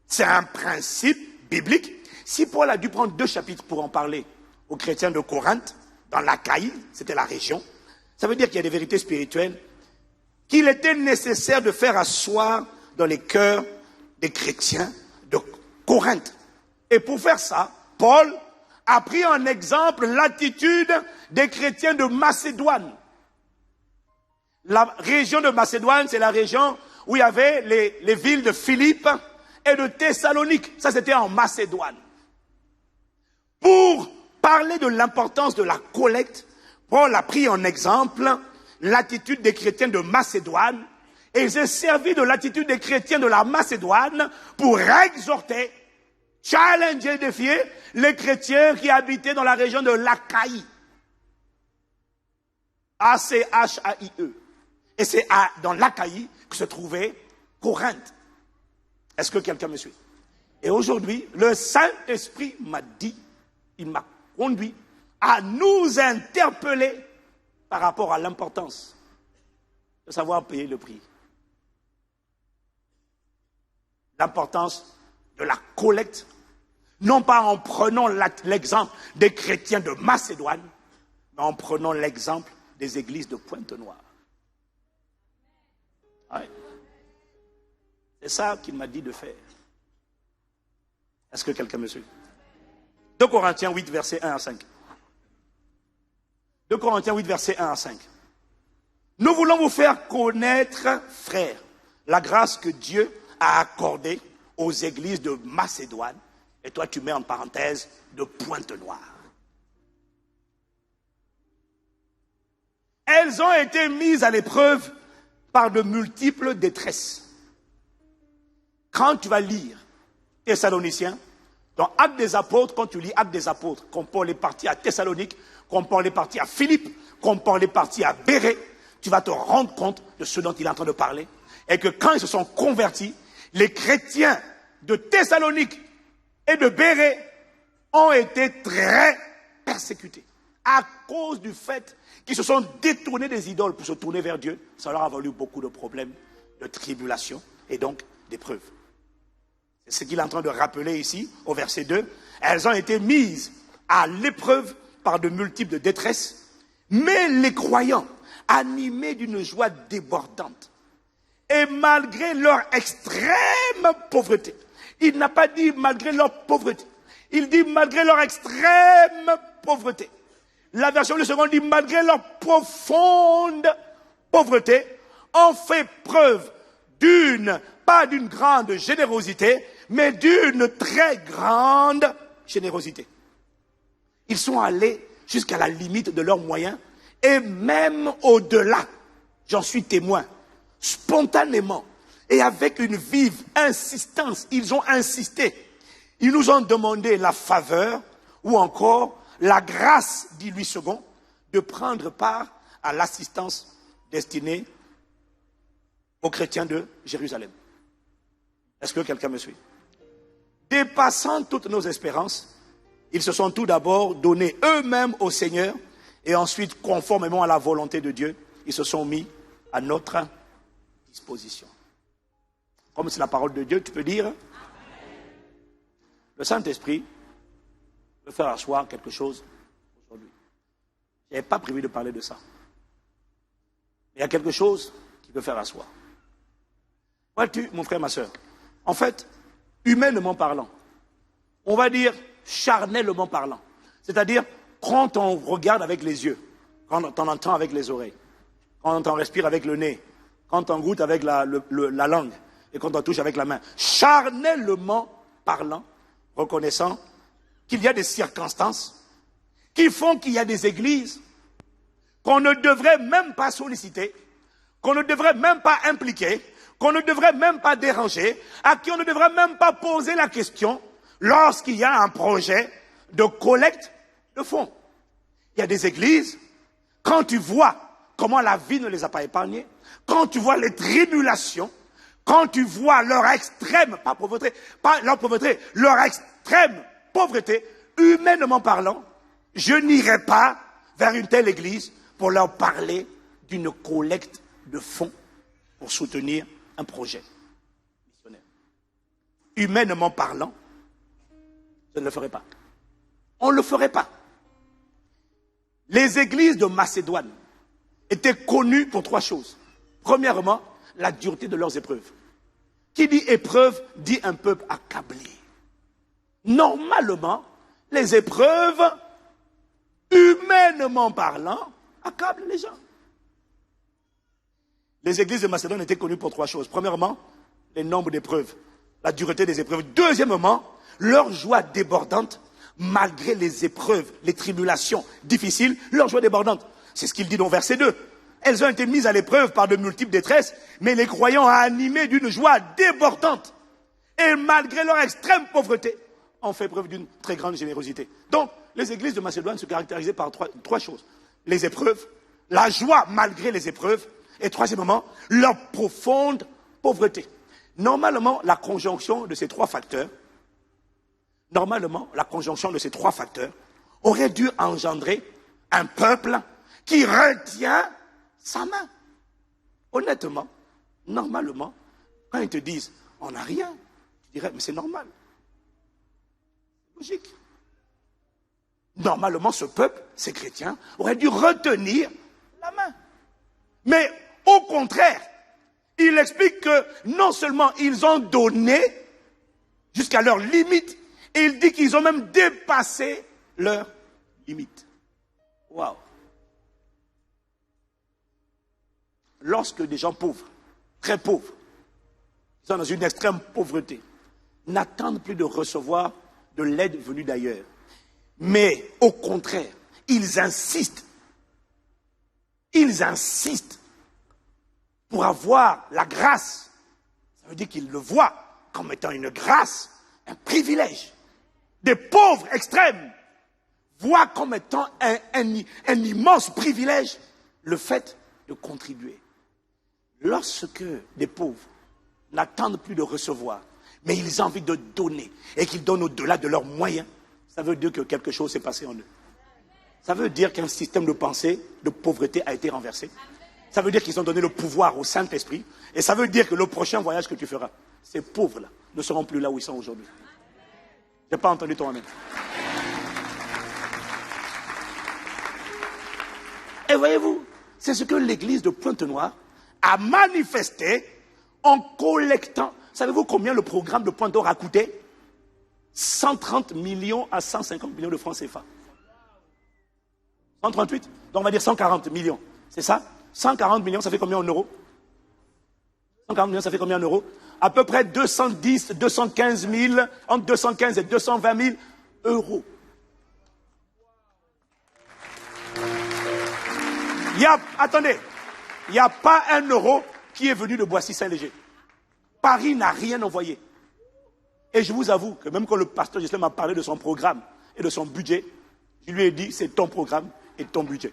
C'est un principe biblique. Si Paul a dû prendre 2 chapitres pour en parler aux chrétiens de Corinthe, dans l'Achaïe, c'était la région, ça veut dire qu'il y a des vérités spirituelles qu'il était nécessaire de faire asseoir dans les cœurs des chrétiens de Corinthe. Et pour faire ça, Paul a pris en exemple l'attitude des chrétiens de Macédoine. La région de Macédoine, c'est la région où il y avait les villes de Philippe et de Thessalonique. Ça, c'était en Macédoine. Pour parler de l'importance de la collecte, Paul a pris en exemple l'attitude des chrétiens de Macédoine et s'est servi de l'attitude des chrétiens de la Macédoine pour exhorter, challenger, défier les chrétiens qui habitaient dans la région de l'Achaïe. A-C-H-A-I-E. Et c'est dans l'Achaïe que se trouvait Corinthe. Est-ce que quelqu'un me suit? Et aujourd'hui, le Saint-Esprit m'a dit, il m'a conduit à nous interpeller par rapport à l'importance de savoir payer le prix. L'importance de la collecte, non pas en prenant l'exemple des chrétiens de Macédoine, mais en prenant l'exemple des églises de Pointe-Noire. Ouais. C'est ça qu'il m'a dit de faire. Est-ce que quelqu'un me suit? 2 Corinthiens 8, versets 1 à 5. 2 Corinthiens 8, versets 1 à 5. Nous voulons vous faire connaître, frères, la grâce que Dieu a accordée aux églises de Macédoine. Et toi, tu mets en parenthèse de Pointe-Noire. Elles ont été mises à l'épreuve par de multiples détresses. Quand tu vas lire Thessaloniciens, dans Actes des Apôtres, quand tu lis Actes des Apôtres, quand Paul est parti à Thessalonique, quand Paul est parti à Philippe, quand Paul est parti à Bérée, tu vas te rendre compte de ce dont il est en train de parler. est que quand ils se sont convertis, les chrétiens de Thessalonique et de Bérée ont été très persécutés à cause du fait qu'ils se sont détournés des idoles pour se tourner vers Dieu. Ça leur a valu beaucoup de problèmes, de tribulations et donc d'épreuves. C'est ce qu'il est en train de rappeler ici au verset 2. Elles ont été mises à l'épreuve par de multiples détresses, mais les croyants, animés d'une joie débordante, et malgré leur extrême pauvreté, il n'a pas dit malgré leur pauvreté, il dit malgré leur extrême pauvreté. La version du second dit malgré leur profonde pauvreté, ont fait preuve pas d'une grande générosité, mais d'une très grande générosité. Ils sont allés jusqu'à la limite de leurs moyens et même au-delà. J'en suis témoin. Spontanément et avec une vive insistance, ils ont insisté. Ils nous ont demandé la faveur ou encore la grâce, dit Louis II, de prendre part à l'assistance destinée aux chrétiens de Jérusalem. Est-ce que quelqu'un me suit? Dépassant toutes nos espérances, ils se sont tout d'abord donnés eux-mêmes au Seigneur et ensuite, conformément à la volonté de Dieu, ils se sont mis à notre disposition. Comme c'est la parole de Dieu, tu peux dire, le Saint-Esprit peut faire asseoir quelque chose aujourd'hui. Je n'avais pas prévu de parler de ça. Il y a quelque chose qui peut faire asseoir. Vois-tu, mon frère, ma soeur, en fait, humainement parlant, on va dire charnellement parlant, c'est-à-dire quand on regarde avec les yeux, quand on entend avec les oreilles, quand on respire avec le nez, quand on goûte avec la langue et quand on touche avec la main, charnellement parlant, reconnaissant qu'il y a des circonstances qui font qu'il y a des églises qu'on ne devrait même pas solliciter, qu'on ne devrait même pas impliquer, qu'on ne devrait même pas déranger, à qui on ne devrait même pas poser la question lorsqu'il y a un projet de collecte de fonds. Il y a des églises, quand tu vois comment la vie ne les a pas épargnés, quand tu vois les tribulations, quand tu vois leur extrême, pas leur pauvreté, leur extrême pauvreté, humainement parlant, je n'irai pas vers une telle église pour leur parler d'une collecte de fonds pour soutenir un projet missionnaire. Humainement parlant, je ne le ferai pas. On ne le ferait pas. Les églises de Macédoine étaient connues pour trois choses. Premièrement, la dureté de leurs épreuves. Qui dit épreuve, dit un peuple accablé. Normalement, les épreuves, humainement parlant, accablent les gens. Les églises de Macédoine étaient connues pour trois choses. Premièrement, les nombres d'épreuves, la dureté des épreuves. Deuxièmement, leur joie débordante, malgré les épreuves, les tribulations difficiles, leur joie débordante. C'est ce qu'il dit dans verset 2. Elles ont été mises à l'épreuve par de multiples détresses, mais les croyants animés d'une joie débordante, et malgré leur extrême pauvreté, ont fait preuve d'une très grande générosité. Donc, les églises de Macédoine se caractérisaient par trois choses. Les épreuves, la joie malgré les épreuves, et troisièmement, leur profonde pauvreté. Normalement, la conjonction de ces trois facteurs aurait dû engendrer un peuple qui retient sa main. Honnêtement, normalement, quand ils te disent « on n'a rien », tu dirais « mais c'est normal ». Logique. Normalement, ce peuple, ces chrétiens, auraient dû retenir la main. Mais au contraire, il explique que non seulement ils ont donné jusqu'à leur limite, et il dit qu'ils ont même dépassé leur limite. Waouh! Lorsque des gens pauvres, très pauvres, sont dans une extrême pauvreté, n'attendent plus de recevoir de l'aide venue d'ailleurs. Mais au contraire, ils insistent pour avoir la grâce. Ça veut dire qu'ils le voient comme étant une grâce, un privilège. Des pauvres extrêmes voient comme étant un immense privilège le fait de contribuer. Lorsque des pauvres n'attendent plus de recevoir, mais ils ont envie de donner et qu'ils donnent au-delà de leurs moyens, ça veut dire que quelque chose s'est passé en eux. Ça veut dire qu'un système de pensée, de pauvreté a été renversé. Ça veut dire qu'ils ont donné le pouvoir au Saint-Esprit. Et ça veut dire que le prochain voyage que tu feras, ces pauvres-là ne seront plus là où ils sont aujourd'hui. Je n'ai pas entendu ton amen. Et voyez-vous, c'est ce que l'église de Pointe-Noire a manifesté en collectant. Savez-vous combien le programme de Pointe-Noire a coûté? 130 millions à 150 millions de francs CFA. 138, donc on va dire 140 millions. C'est ça? 140 millions, ça fait combien en euros? 140 millions, ça fait combien en euros? À peu près 210, 215 000, entre 215 et 220 000 euros. Attendez, il n'y a pas un euro qui est venu de Boissy-Saint-Léger. Paris n'a rien envoyé. Et je vous avoue que même quand le pasteur Gislain m'a parlé de son programme et de son budget, je lui ai dit, c'est ton programme et ton budget.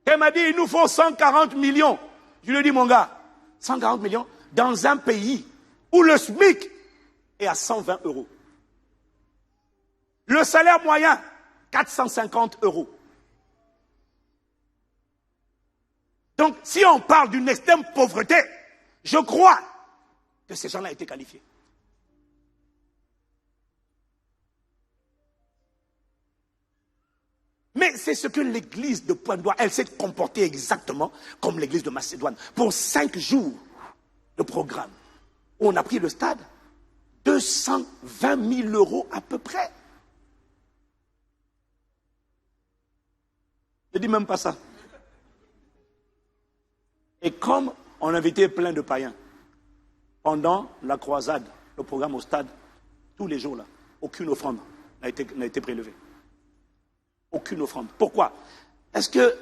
Il m'a dit, il nous faut 140 millions. Je lui ai dit, mon gars, 140 millions dans un pays où le SMIC est à 120 euros. Le salaire moyen, 450 euros. Donc, si on parle d'une extrême pauvreté, je crois que ces gens-là étaient qualifiés. Mais c'est ce que l'église de Pointe-Noire, elle s'est comportée exactement comme l'église de Macédoine. Pour 5 jours de programme, où on a pris le stade, 220 000 euros à peu près. Je ne dis même pas ça. Et comme on invitait plein de païens, pendant la croisade, le programme au stade, tous les jours là, aucune offrande n'a été prélevée. Aucune offrande. Pourquoi? Est-ce que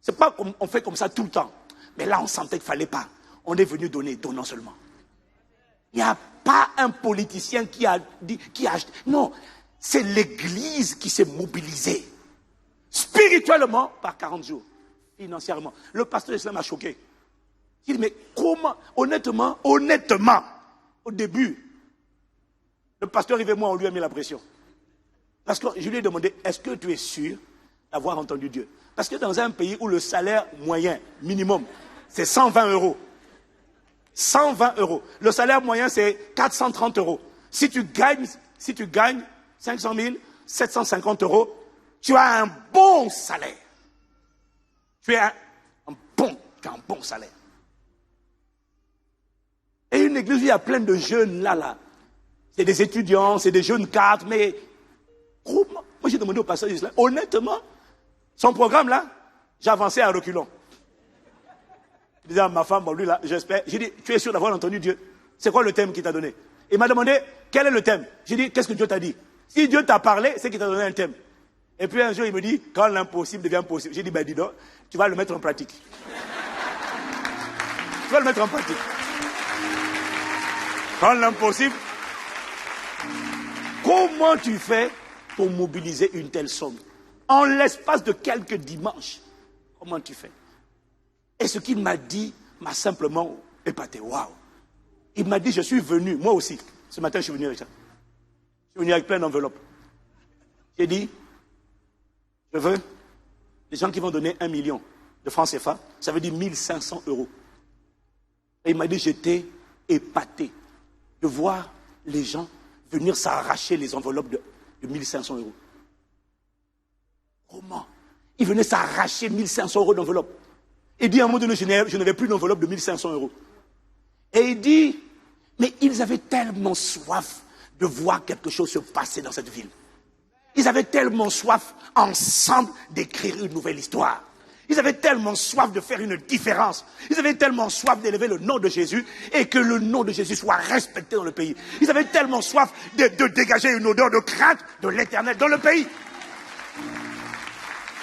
c'est pas comme on fait comme ça tout le temps? Mais là, on sentait qu'il ne fallait pas. On est venu donner, donnons seulement. Il n'y a pas un politicien qui a dit, qui a acheté. Non, c'est l'église qui s'est mobilisée. Spirituellement, par 40 jours. Financièrement. Le pasteur Islam m'a choqué. Il dit, mais comment, honnêtement, au début, le pasteur et moi, on lui a mis la pression. Parce que je lui ai demandé, est-ce que tu es sûr d'avoir entendu Dieu? Parce que dans un pays où le salaire moyen, minimum, c'est 120 euros. 120 euros. Le salaire moyen, c'est 430 euros. Si tu gagnes 500 000, 750 euros, tu as un bon salaire. Tu as un bon salaire. Et une église où il y a plein de jeunes là. C'est des étudiants, c'est des jeunes cadres, mais moi j'ai demandé au pasteur Islam, honnêtement, son programme là, j'ai avancé à reculons. Je disais à ma femme, bon lui là, j'espère. J'ai dit, tu es sûr d'avoir entendu Dieu? C'est quoi le thème qu'il t'a donné? Il m'a demandé, quel est le thème? J'ai dit, qu'est-ce que Dieu t'a dit? Si Dieu t'a parlé, c'est qu'il t'a donné un thème. Et puis un jour, il me dit, quand l'impossible devient possible. J'ai dit, ben dis donc, tu vas le mettre en pratique. Tu vas le mettre en pratique. Quand l'impossible, comment tu fais pour mobiliser une telle somme? En l'espace de quelques dimanches, comment tu fais? Et ce qu'il m'a dit m'a simplement épaté. Waouh! Il m'a dit, je suis venu, moi aussi, ce matin je suis venu avec ça. Je suis venu avec plein d'enveloppes. J'ai dit, je veux les gens qui vont donner 1 million de francs CFA, ça veut dire 1500 euros. Et il m'a dit, j'étais épaté de voir les gens venir s'arracher les enveloppes de 1500 euros. Comment? Ils venaient s'arracher 1500 euros d'enveloppe. Il dit à un moment donné, je n'avais plus d'enveloppe de 1500 euros. Et il dit, mais ils avaient tellement soif de voir quelque chose se passer dans cette ville. Ils avaient tellement soif ensemble d'écrire une nouvelle histoire. Ils avaient tellement soif de faire une différence. Ils avaient tellement soif d'élever le nom de Jésus et que le nom de Jésus soit respecté dans le pays. Ils avaient tellement soif de dégager une odeur de crainte de l'Éternel dans le pays.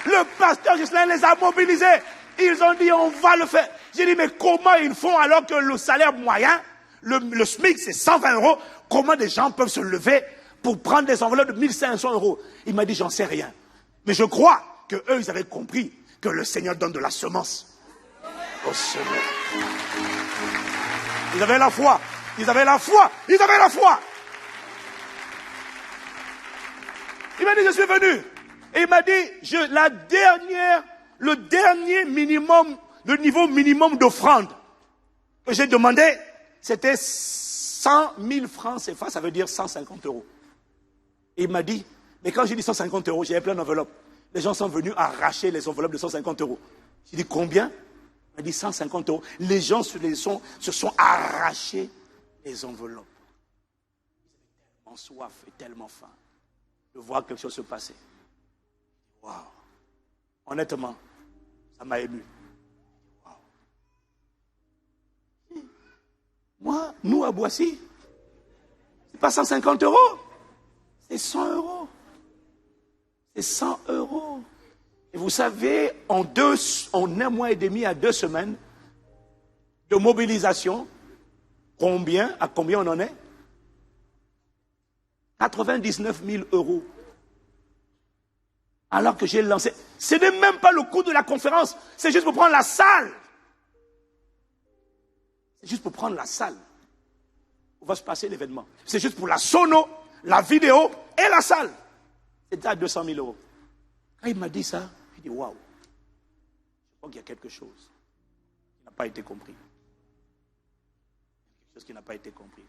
Le pasteur Gislain les a mobilisés. Ils ont dit, on va le faire. J'ai dit, mais comment ils font alors que le salaire moyen, le SMIC, c'est 120 euros, comment des gens peuvent se lever pour prendre des enveloppes de 1500 euros? Il m'a dit, j'en sais rien. Mais je crois qu'eux, ils avaient compris que le Seigneur donne de la semence au semeur. Ils avaient la foi. Ils avaient la foi. Ils avaient la foi. Il m'a dit, je suis venu. Et il m'a dit, le dernier minimum, le niveau minimum d'offrande que j'ai demandé, c'était 100 000 francs CFA, ça veut dire 150 €. Et il m'a dit, mais quand j'ai dit 150 €, j'avais plein d'enveloppes. Les gens sont venus arracher les enveloppes de 150 €. J'ai dit, combien? Il m'a dit 150 €. Les gens se sont arrachés les enveloppes. Ils avaient tellement soif et tellement faim de voir quelque chose se passer. Waouh! Honnêtement, ça m'a ému. Waouh! Moi, nous à Boissy, c'est pas 150 €, c'est 100 €. C'est 100 €. Et vous savez, en 1 mois et demi à 2 semaines de mobilisation, à combien on en est? 99 000 €. Alors que j'ai lancé. Ce n'est même pas le coût de la conférence. C'est juste pour prendre la salle. C'est juste pour prendre la salle. Où va se passer l'événement. C'est juste pour la sono, la vidéo et la salle. C'était à 200 000 €. Quand il m'a dit ça, j'ai dit waouh. Je crois qu'il y a quelque chose qui n'a pas été compris. Quelque chose qui n'a pas été compris.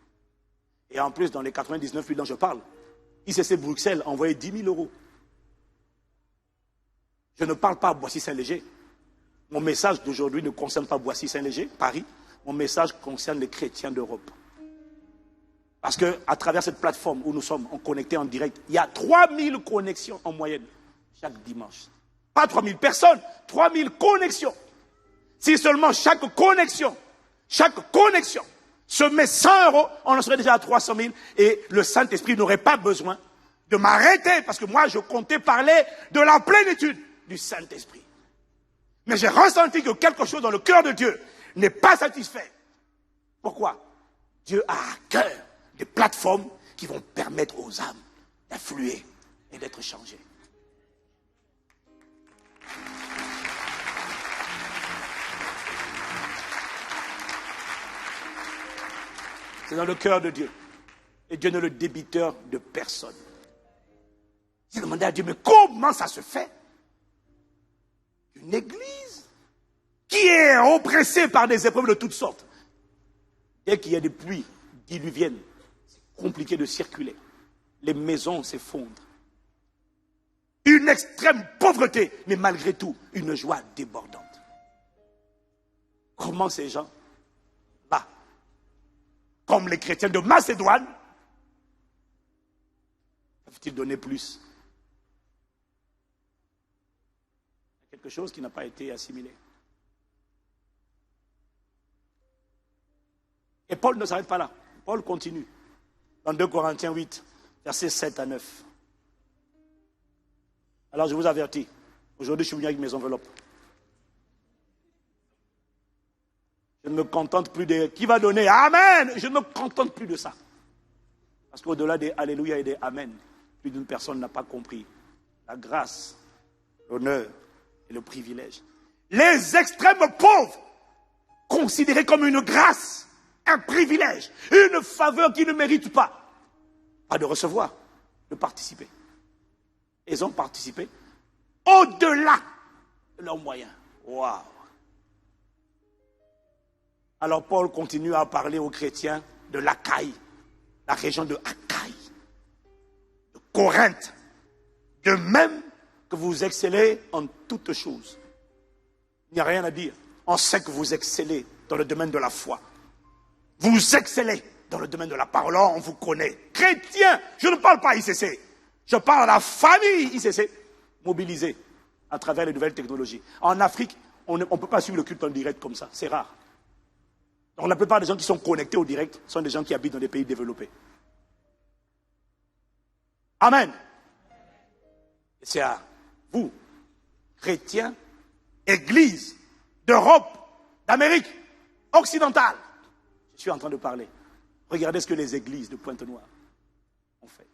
Et en plus, dans les 99 000 dont je parle, ICC Bruxelles a envoyé 10 000 €. Je ne parle pas à Boissy-Saint-Léger. Mon message d'aujourd'hui ne concerne pas Boissy-Saint-Léger, Paris. Mon message concerne les chrétiens d'Europe. Parce qu'à travers cette plateforme où nous sommes connectés en direct, il y a 3000 connexions en moyenne chaque dimanche. Pas 3000 personnes, 3000 connexions. Si seulement chaque connexion se met 100 €, on en serait déjà à 300 000 et le Saint-Esprit n'aurait pas besoin de m'arrêter parce que moi je comptais parler de la plénitude du Saint-Esprit. Mais j'ai ressenti que quelque chose dans le cœur de Dieu n'est pas satisfait. Pourquoi? Dieu a à cœur des plateformes qui vont permettre aux âmes d'affluer et d'être changées. C'est dans le cœur de Dieu. Et Dieu n'est le débiteur de personne. J'ai demandé à Dieu, mais comment ça se fait? Une église qui est oppressée par des épreuves de toutes sortes. Dès qu'il y a des pluies diluviennes, c'est compliqué de circuler. Les maisons s'effondrent. Une extrême pauvreté, mais malgré tout, une joie débordante. Comment ces gens-là, comme les chrétiens de Macédoine, peuvent-ils donner plus? Il y a quelque chose qui n'a pas été assimilé. Et Paul ne s'arrête pas là. Paul continue. Dans 2 Corinthiens 8, versets 7 à 9. Alors je vous avertis, aujourd'hui je suis venu avec mes enveloppes. Je ne me contente plus de qui va donner Amen. Je ne me contente plus de ça. Parce qu'au-delà des Alléluia et des Amen, plus d'une personne n'a pas compris la grâce, l'honneur et le privilège. Les extrêmes pauvres, considérés comme une grâce, un privilège, une faveur qu'ils ne méritent pas de recevoir, de participer. Ils ont participé au-delà de leurs moyens. Waouh! Alors Paul continue à parler aux chrétiens de l'Achaïe, la région de Achaïe, de Corinthe, de même que vous excellez en toutes choses. Il n'y a rien à dire. On sait que vous excellez dans le domaine de la foi. Vous excellez dans le domaine de la parole. On vous connaît. Chrétiens, je ne parle pas ICC. Je parle à la famille ICC, mobilisée à travers les nouvelles technologies. En Afrique, on ne peut pas suivre le culte en direct comme ça. C'est rare. Donc la plupart des gens qui sont connectés au direct sont des gens qui habitent dans des pays développés. Amen. Et c'est à vous, chrétiens, églises d'Europe, d'Amérique occidentale, je suis en train de parler. Regardez ce que les églises de Pointe-Noire ont fait.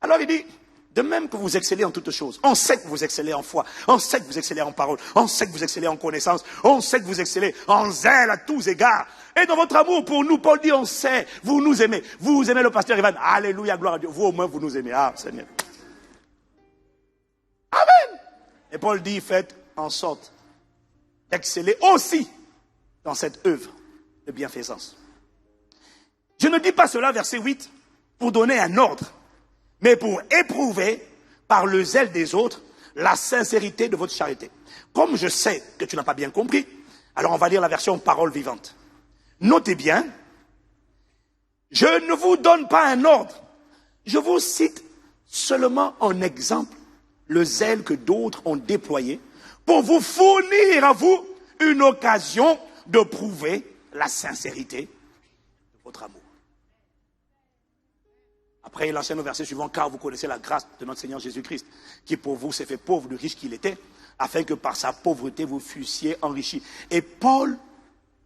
Alors il dit, De même que vous excellez en toutes choses. On sait que vous excellez en foi. On sait que vous excellez en parole. On sait que vous excellez en connaissance. On sait que vous excellez en zèle à tous égards. Et dans votre amour pour nous, Paul dit, on sait, vous nous aimez. Vous aimez le pasteur Ivan. Alléluia, gloire à Dieu. Vous au moins, vous nous aimez. Ah, Seigneur. Amen. Et Paul dit, faites en sorte d'exceller aussi dans cette œuvre de bienfaisance. Je ne dis pas cela, verset 8, pour donner un ordre, mais pour éprouver par le zèle des autres la sincérité de votre charité. Comme je sais que tu n'as pas bien compris, alors on va lire la version parole vivante. Notez bien, je ne vous donne pas un ordre, je vous cite seulement en exemple le zèle que d'autres ont déployé pour vous fournir à vous une occasion de prouver la sincérité de votre amour. Après, il enchaîne au verset suivant, car vous connaissez la grâce de notre Seigneur Jésus-Christ, qui pour vous s'est fait pauvre de riche qu'il était, afin que par sa pauvreté vous fussiez enrichis. Et Paul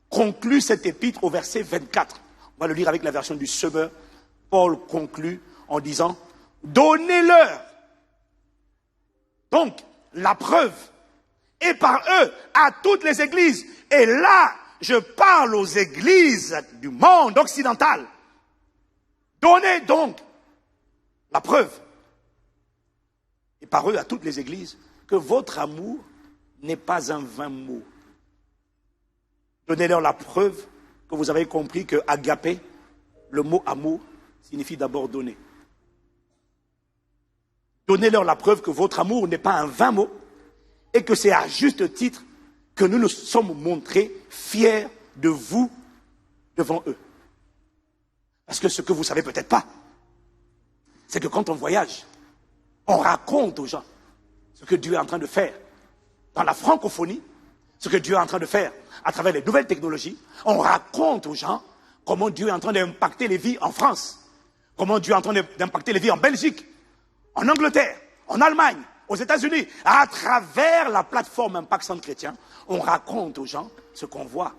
conclut cet épître au verset 24. On va le lire avec la version du Semeur. Paul conclut en disant, donnez-leur donc la preuve, et par eux à toutes les églises. Et là, je parle aux églises du monde occidental. Donnez donc la preuve, et par eux à toutes les églises, que votre amour n'est pas un vain mot. Donnez-leur la preuve que vous avez compris que agapé, le mot amour, signifie d'abord donner. Donnez-leur la preuve que votre amour n'est pas un vain mot, et que c'est à juste titre que nous nous sommes montrés fiers de vous devant eux. Parce que ce que vous ne savez peut-être pas, c'est que quand on voyage, on raconte aux gens ce que Dieu est en train de faire dans la francophonie, ce que Dieu est en train de faire à travers les nouvelles technologies. On raconte aux gens comment Dieu est en train d'impacter les vies en France, comment Dieu est en train d'impacter les vies en Belgique, en Angleterre, en Allemagne, aux États-Unis. À travers la plateforme Impact Centre Chrétien, on raconte aux gens ce qu'on voit.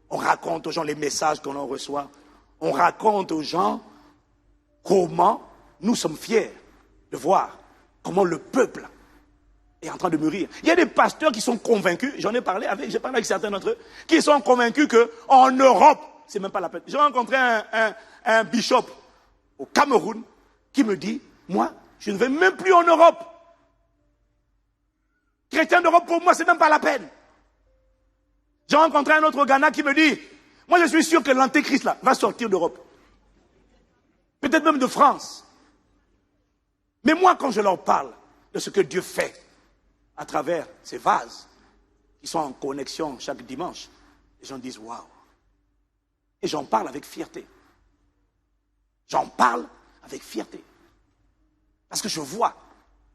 On raconte aux gens les messages qu'on en reçoit. On raconte aux gens comment nous sommes fiers de voir comment le peuple est en train de mûrir. Il y a des pasteurs qui sont convaincus, j'ai parlé avec certains d'entre eux, qui sont convaincus qu'en Europe, c'est même pas la peine. J'ai rencontré un bishop au Cameroun qui me dit, moi, je ne vais même plus en Europe. Chrétien d'Europe, pour moi, c'est même pas la peine. J'ai rencontré un autre au Ghana qui me dit, moi, je suis sûr que l'antéchrist, là, va sortir d'Europe. Peut-être même de France. Mais moi, quand je leur parle de ce que Dieu fait à travers ces vases qui sont en connexion chaque dimanche, les gens disent, waouh. Et j'en parle avec fierté. J'en parle avec fierté. Parce que je vois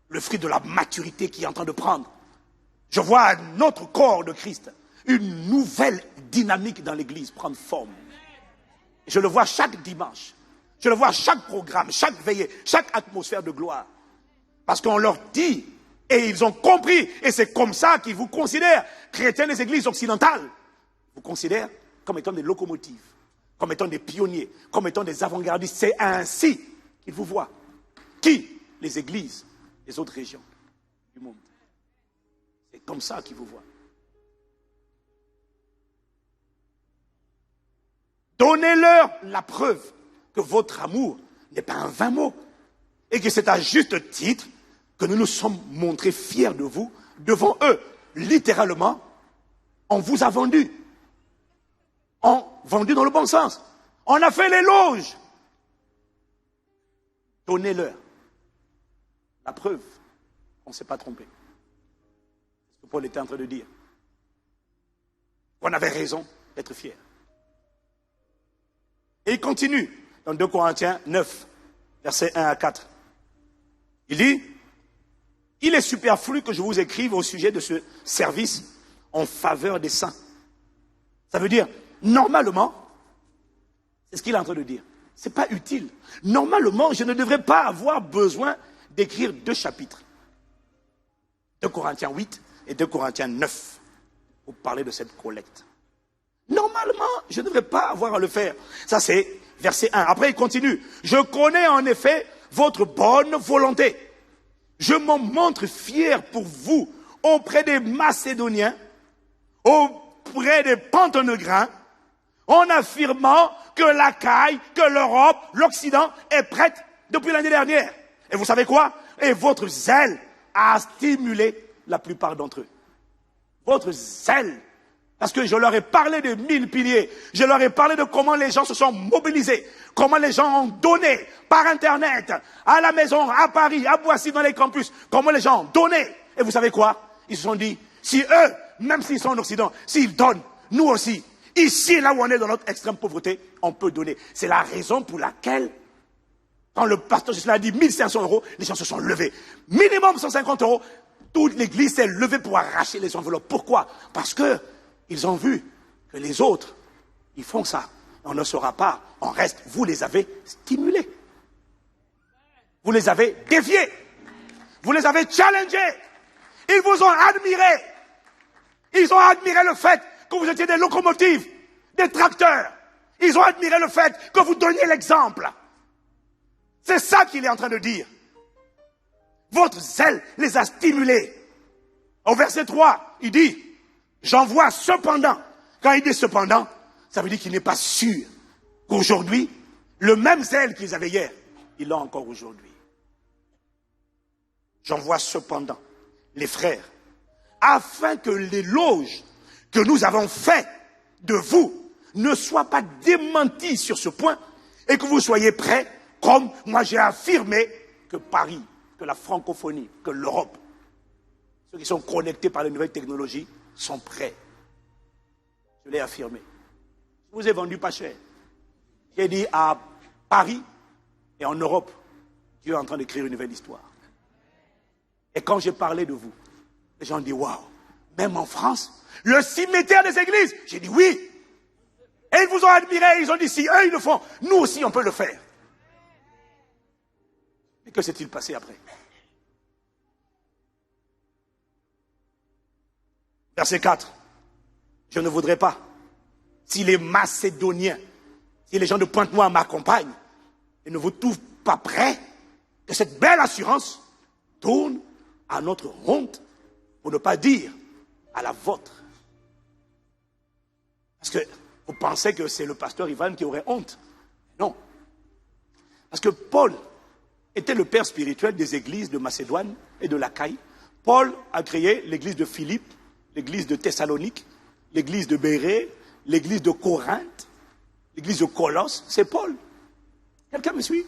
le fruit de la maturité qui est en train de prendre. Je vois un autre corps de Christ, une nouvelle dynamique dans l'Église prendre forme. Je le vois chaque dimanche. Je le vois chaque programme, chaque veillée, chaque atmosphère de gloire. Parce qu'on leur dit, et ils ont compris, et c'est comme ça qu'ils vous considèrent, chrétiens des églises occidentales. Ils vous considèrent comme étant des locomotives, comme étant des pionniers, comme étant des avant-gardistes. C'est ainsi qu'ils vous voient. Qui? Les églises des autres régions du monde. C'est comme ça qu'ils vous voient. Donnez-leur la preuve que votre amour n'est pas un vain mot et que c'est à juste titre que nous nous sommes montrés fiers de vous devant eux. Littéralement, on vous a vendu. Vendu dans le bon sens. On a fait l'éloge. Donnez-leur la preuve qu'on ne s'est pas trompé. C'est ce que Paul était en train de dire. On avait raison d'être fiers. Et il continue dans 2 Corinthiens 9, versets 1 à 4. Il dit, il est superflu que je vous écrive au sujet de ce service en faveur des saints. Ça veut dire, normalement, c'est ce qu'il est en train de dire. Ce n'est pas utile. Normalement, je ne devrais pas avoir besoin d'écrire 2 chapitres. 2 Corinthiens 8 et 2 Corinthiens 9 pour parler de cette collecte. Normalement, je ne devrais pas avoir à le faire. Ça, c'est verset 1. Après, il continue. Je connais en effet votre bonne volonté je m'en montre fier pour vous auprès des Macédoniens, auprès des Panténégrins, en affirmant que l'Achaïe, que l'Europe, l'Occident est prête depuis l'année dernière. Et vous savez quoi? Et votre zèle a stimulé la plupart d'entre eux. Votre zèle. Parce que je leur ai parlé de 1000 piliers. Je leur ai parlé de comment les gens se sont mobilisés. Comment les gens ont donné par Internet, à la maison, à Paris, à Boissy, dans les campus. Comment les gens ont donné. Et vous savez quoi? Ils se sont dit, si eux, même s'ils sont en Occident, s'ils donnent, nous aussi, ici, là où on est dans notre extrême pauvreté, on peut donner. C'est la raison pour laquelle, quand le pasteur Gisela a dit 1500 €, les gens se sont levés. Minimum 150 €, toute l'église s'est levée pour arracher les enveloppes. Pourquoi? Parce que ils ont vu que les autres, ils font ça. On ne saura pas, on reste. Vous les avez stimulés. Vous les avez défiés. Vous les avez challengés. Ils vous ont admiré. Ils ont admiré le fait que vous étiez des locomotives, des tracteurs. Ils ont admiré le fait que vous donniez l'exemple. C'est ça qu'il est en train de dire. Votre zèle les a stimulés. Au verset 3, il dit, j'en vois cependant. Quand il dit cependant, ça veut dire qu'il n'est pas sûr qu'aujourd'hui, le même zèle qu'ils avaient hier, ils l'ont encore aujourd'hui. J'en vois cependant, les frères, afin que l'éloge que nous avons fait de vous ne soit pas démenti sur ce point et que vous soyez prêts, comme moi j'ai affirmé que Paris, que la francophonie, que l'Europe, ceux qui sont connectés par les nouvelles technologies, sont prêts. Je l'ai affirmé. Je vous ai vendu pas cher. J'ai dit à Paris et en Europe, Dieu est en train d'écrire une nouvelle histoire. Et quand j'ai parlé de vous, les gens ont dit, waouh, même en France, le cimetière des églises. J'ai dit oui. Et ils vous ont admiré, ils ont dit, si eux ils le font, nous aussi on peut le faire. Mais que s'est-il passé après? Verset 4. Je ne voudrais pas, si les Macédoniens, si les gens de Pointe-Noire m'accompagnent et ne vous trouvent pas prêts, que cette belle assurance tourne à notre honte, pour ne pas dire à la vôtre. Parce que vous pensez que c'est le pasteur Ivan qui aurait honte. Non. Parce que Paul était le père spirituel des églises de Macédoine et de l'Achaïe. Paul a créé l'église de Philippe, l'église de Thessalonique, l'église de Bérée, l'église de Corinthe, l'église de Colosse. C'est Paul. Quelqu'un me suit?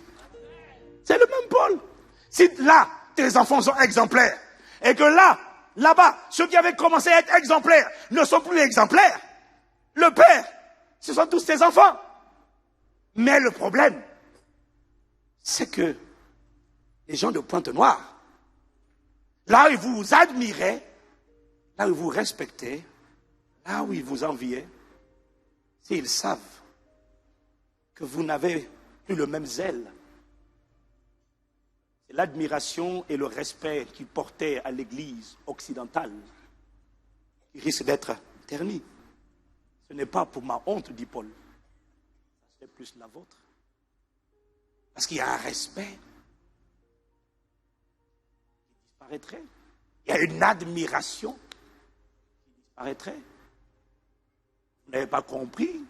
C'est le même Paul. Si là, tes enfants sont exemplaires, et que là-bas, ceux qui avaient commencé à être exemplaires ne sont plus exemplaires, le Père, ce sont tous tes enfants. Mais le problème, c'est que les gens de Pointe-Noire, là où ils vous admiraient, là où ils vous respectaient, là où ils vous enviaient, s'ils savent que vous n'avez plus le même zèle, c'est l'admiration et le respect qu'ils portaient à l'Église occidentale qui risque d'être terni. Ce n'est pas pour ma honte, dit Paul, c'est plus la vôtre. Parce qu'il y a un respect qui disparaîtrait. Il y a une admiration qui disparaîtrait. Vous n'avez pas compris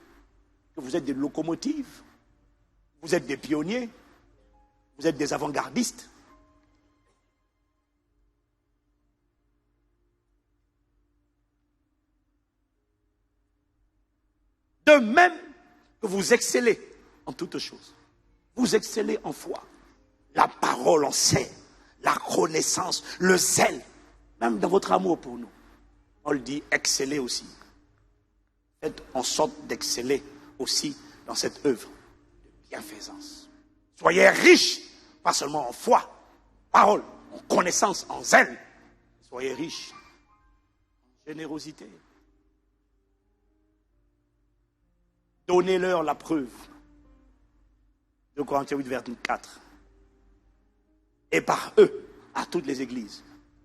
que vous êtes des locomotives, vous êtes des pionniers, vous êtes des avant-gardistes. De même que vous excellez en toutes choses. Vous excellez en foi, la parole en sait, la connaissance, le zèle, même dans votre amour pour nous. Paul dit exceller aussi. Faites en sorte d'exceller aussi dans cette œuvre de bienfaisance. Soyez riches, pas seulement en foi, parole, en connaissance, en zèle. Soyez riches en générosité. Donnez-leur la preuve. 2 Corinthiens 8, verset 4. Et par eux, à toutes les églises,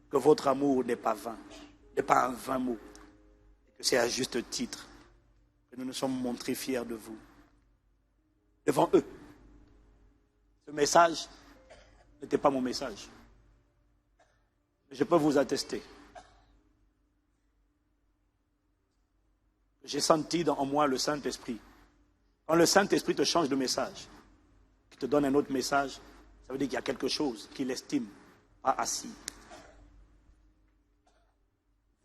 que votre amour n'est pas vain, n'est pas un vain mot, et que c'est à juste titre que nous nous sommes montrés fiers de vous. Devant eux. Ce message n'était pas mon message. Je peux vous attester. J'ai senti en moi le Saint-Esprit. Quand le Saint-Esprit te change de message, qu'il te donne un autre message, ça veut dire qu'il y a quelque chose qu'il estime pas assis.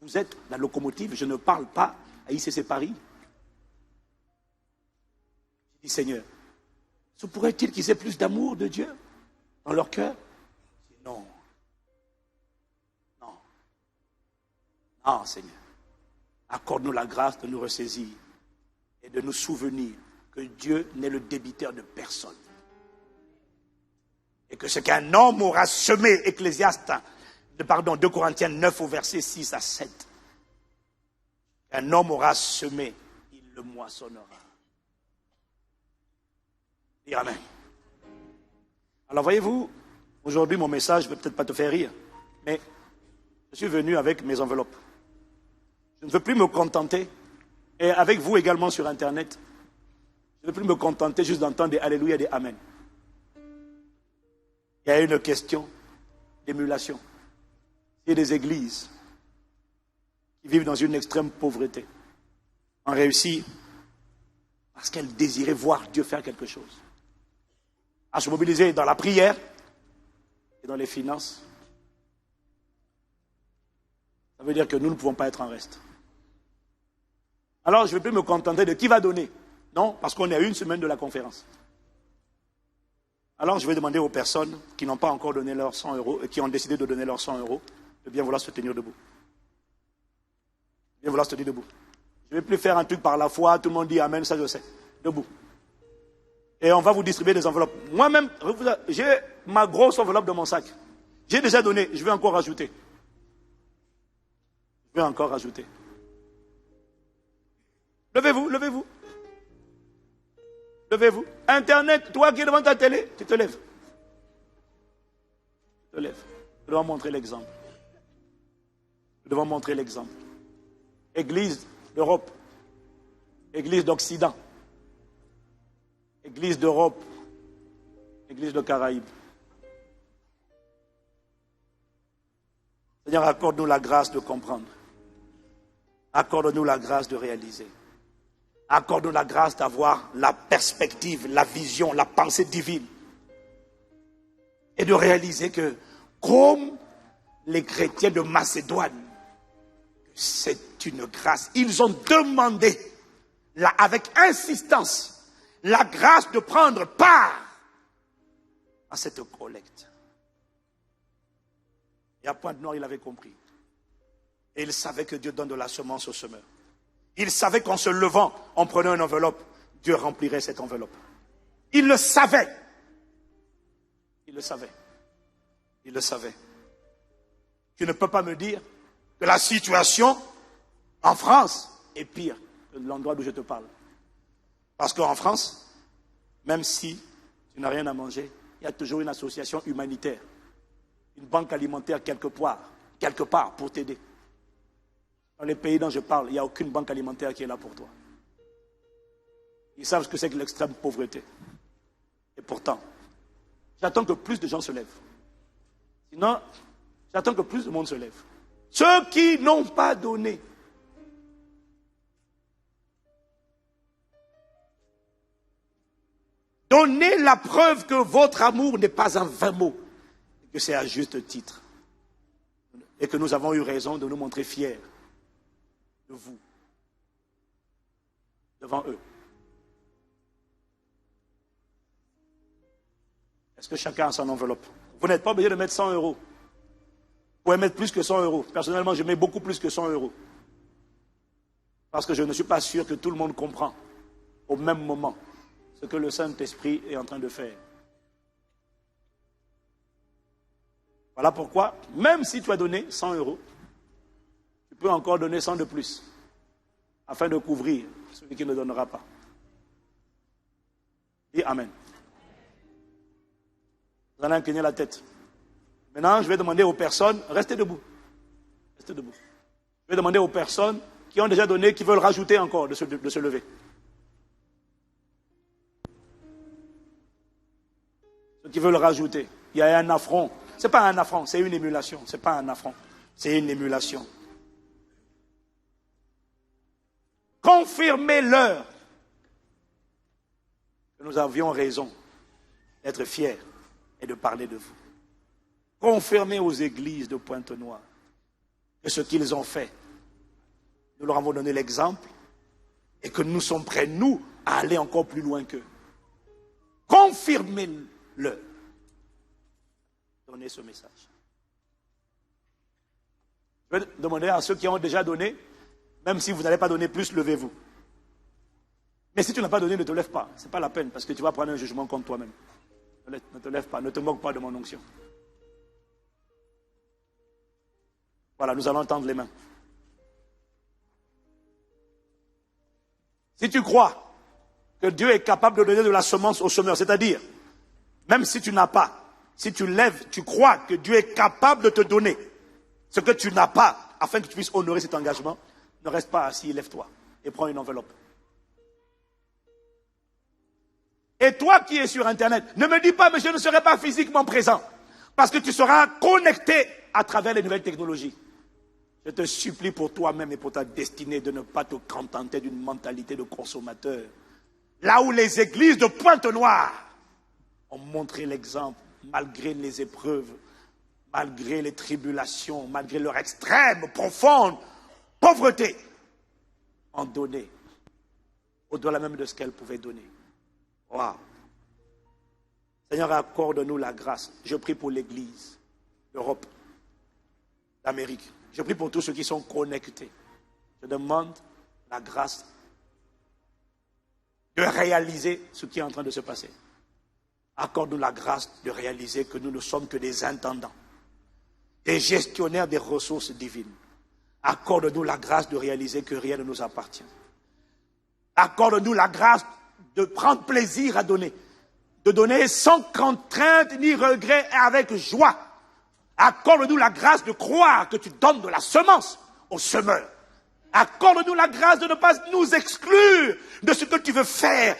Vous êtes la locomotive, je ne parle pas à ICC Paris. Je dis, Seigneur, se pourrait-il qu'ils aient plus d'amour de Dieu dans leur cœur? Non. Non. Non, Seigneur. Accorde-nous la grâce de nous ressaisir et de nous souvenir que Dieu n'est le débiteur de personne. Et que ce qu'un homme aura semé, Ecclésiaste, 2 Corinthiens 9 au verset 6 à 7. Un homme aura semé, il le moissonnera. Et amen. Alors voyez-vous, aujourd'hui mon message ne va peut-être pas te faire rire, mais je suis venu avec mes enveloppes. Je ne veux plus me contenter, et avec vous également sur Internet, je ne veux plus me contenter juste d'entendre des Alléluia et des Amen. Il y a une question d'émulation. Il y a des églises qui vivent dans une extrême pauvreté, ont réussi parce qu'elles désiraient voir Dieu faire quelque chose. À se mobiliser dans la prière et dans les finances. Ça veut dire que nous ne pouvons pas être en reste. Alors je ne vais plus me contenter de qui va donner. Non, parce qu'on est à une semaine de la conférence. Alors je vais demander aux personnes qui n'ont pas encore donné leurs 100 euros et qui ont décidé de donner leurs 100 euros de bien vouloir se tenir debout. Bien vouloir se tenir debout. Je ne vais plus faire un truc par la foi, tout le monde dit Amen, ça je sais. Debout. Et on va vous distribuer des enveloppes. Moi-même, j'ai ma grosse enveloppe dans mon sac. J'ai déjà donné, je vais encore rajouter. Je vais encore rajouter. Levez-vous, levez-vous. Levez-vous. Internet, toi qui es devant ta télé, tu te lèves. Tu te lèves. Nous devons montrer l'exemple. Nous devons montrer l'exemple. Église d'Europe. Église d'Occident. Église d'Europe. Église de Caraïbes. Seigneur, accorde-nous la grâce de comprendre. Accorde-nous la grâce de réaliser. Accorde-nous la grâce d'avoir la perspective, la vision, la pensée divine. Et de réaliser que, comme les chrétiens de Macédoine, c'est une grâce. Ils ont demandé, avec insistance, la grâce de prendre part à cette collecte. Et à Pointe-Noire, il avait compris. Et il savait que Dieu donne de la semence au semeur. Il savait qu'en se levant, en prenant une enveloppe, Dieu remplirait cette enveloppe. Il le savait. Il le savait. Il le savait. Tu ne peux pas me dire que la situation en France est pire que l'endroit d'où je te parle. Parce qu'en France, même si tu n'as rien à manger, il y a toujours une association humanitaire, une banque alimentaire quelque part pour t'aider. Dans les pays dont je parle, il n'y a aucune banque alimentaire qui est là pour toi. Ils savent ce que c'est que l'extrême pauvreté. Et pourtant, j'attends que plus de gens se lèvent. Sinon, j'attends que plus de monde se lève. Ceux qui n'ont pas donné. Donnez la preuve que votre amour n'est pas en vain mot, et que c'est à juste titre. Et que nous avons eu raison de nous montrer fiers de vous, devant eux. Est-ce que chacun a son enveloppe? Vous n'êtes pas obligé de mettre 100 euros. Vous pouvez mettre plus que 100 euros. Personnellement, je mets beaucoup plus que 100 euros. Parce que je ne suis pas sûr que tout le monde comprend au même moment ce que le Saint-Esprit est en train de faire. Voilà pourquoi, même si tu as donné 100 euros, tu peux encore donner 100 de plus, afin de couvrir celui qui ne donnera pas. Dis Amen. Vous allez incliner la tête. Maintenant, je vais demander aux personnes, restez debout. Restez debout. Je vais demander aux personnes qui ont déjà donné, qui veulent rajouter encore, de se lever. Ceux qui veulent rajouter. Il y a un affront. c'est pas un affront, c'est une émulation. C'est pas un affront, c'est une émulation. Confirmez-leur que nous avions raison d'être fiers et de parler de vous. Confirmez aux églises de Pointe-Noire que ce qu'ils ont fait, nous leur avons donné l'exemple et que nous sommes prêts, nous, à aller encore plus loin qu'eux. Confirmez-le. Donnez ce message. Je vais demander à ceux qui ont déjà donné, même si vous n'allez pas donner plus, levez-vous. Mais si tu n'as pas donné, ne te lève pas. Ce n'est pas la peine, parce que tu vas prendre un jugement contre toi-même. Ne te lève pas, ne te moque pas de mon onction. Voilà, nous allons tendre les mains. Si tu crois que Dieu est capable de donner de la semence au semeur, c'est-à-dire, même si tu n'as pas, si tu lèves, tu crois que Dieu est capable de te donner ce que tu n'as pas, afin que tu puisses honorer cet engagement, ne reste pas assis, lève-toi et prends une enveloppe. Et toi qui es sur Internet, ne me dis pas, mais je ne serai pas physiquement présent, parce que tu seras connecté à travers les nouvelles technologies. Je te supplie pour toi-même et pour ta destinée de ne pas te contenter d'une mentalité de consommateur. Là où les églises de Pointe-Noire ont montré l'exemple, malgré les épreuves, malgré les tribulations, malgré leur extrême, profonde pauvreté, ont donné au-delà même de ce qu'elles pouvaient donner. Waouh! Seigneur, accorde-nous la grâce. Je prie pour l'Église d'Europe, d'Amérique. Je prie pour tous ceux qui sont connectés. Je demande la grâce de réaliser ce qui est en train de se passer. Accorde-nous la grâce de réaliser que nous ne sommes que des intendants, des gestionnaires des ressources divines. Accorde-nous la grâce de réaliser que rien ne nous appartient. Accorde-nous la grâce de prendre plaisir à donner, de donner sans contrainte ni regret et avec joie. Accorde-nous la grâce de croire que tu donnes de la semence aux semeurs. Accorde-nous la grâce de ne pas nous exclure de ce que tu veux faire.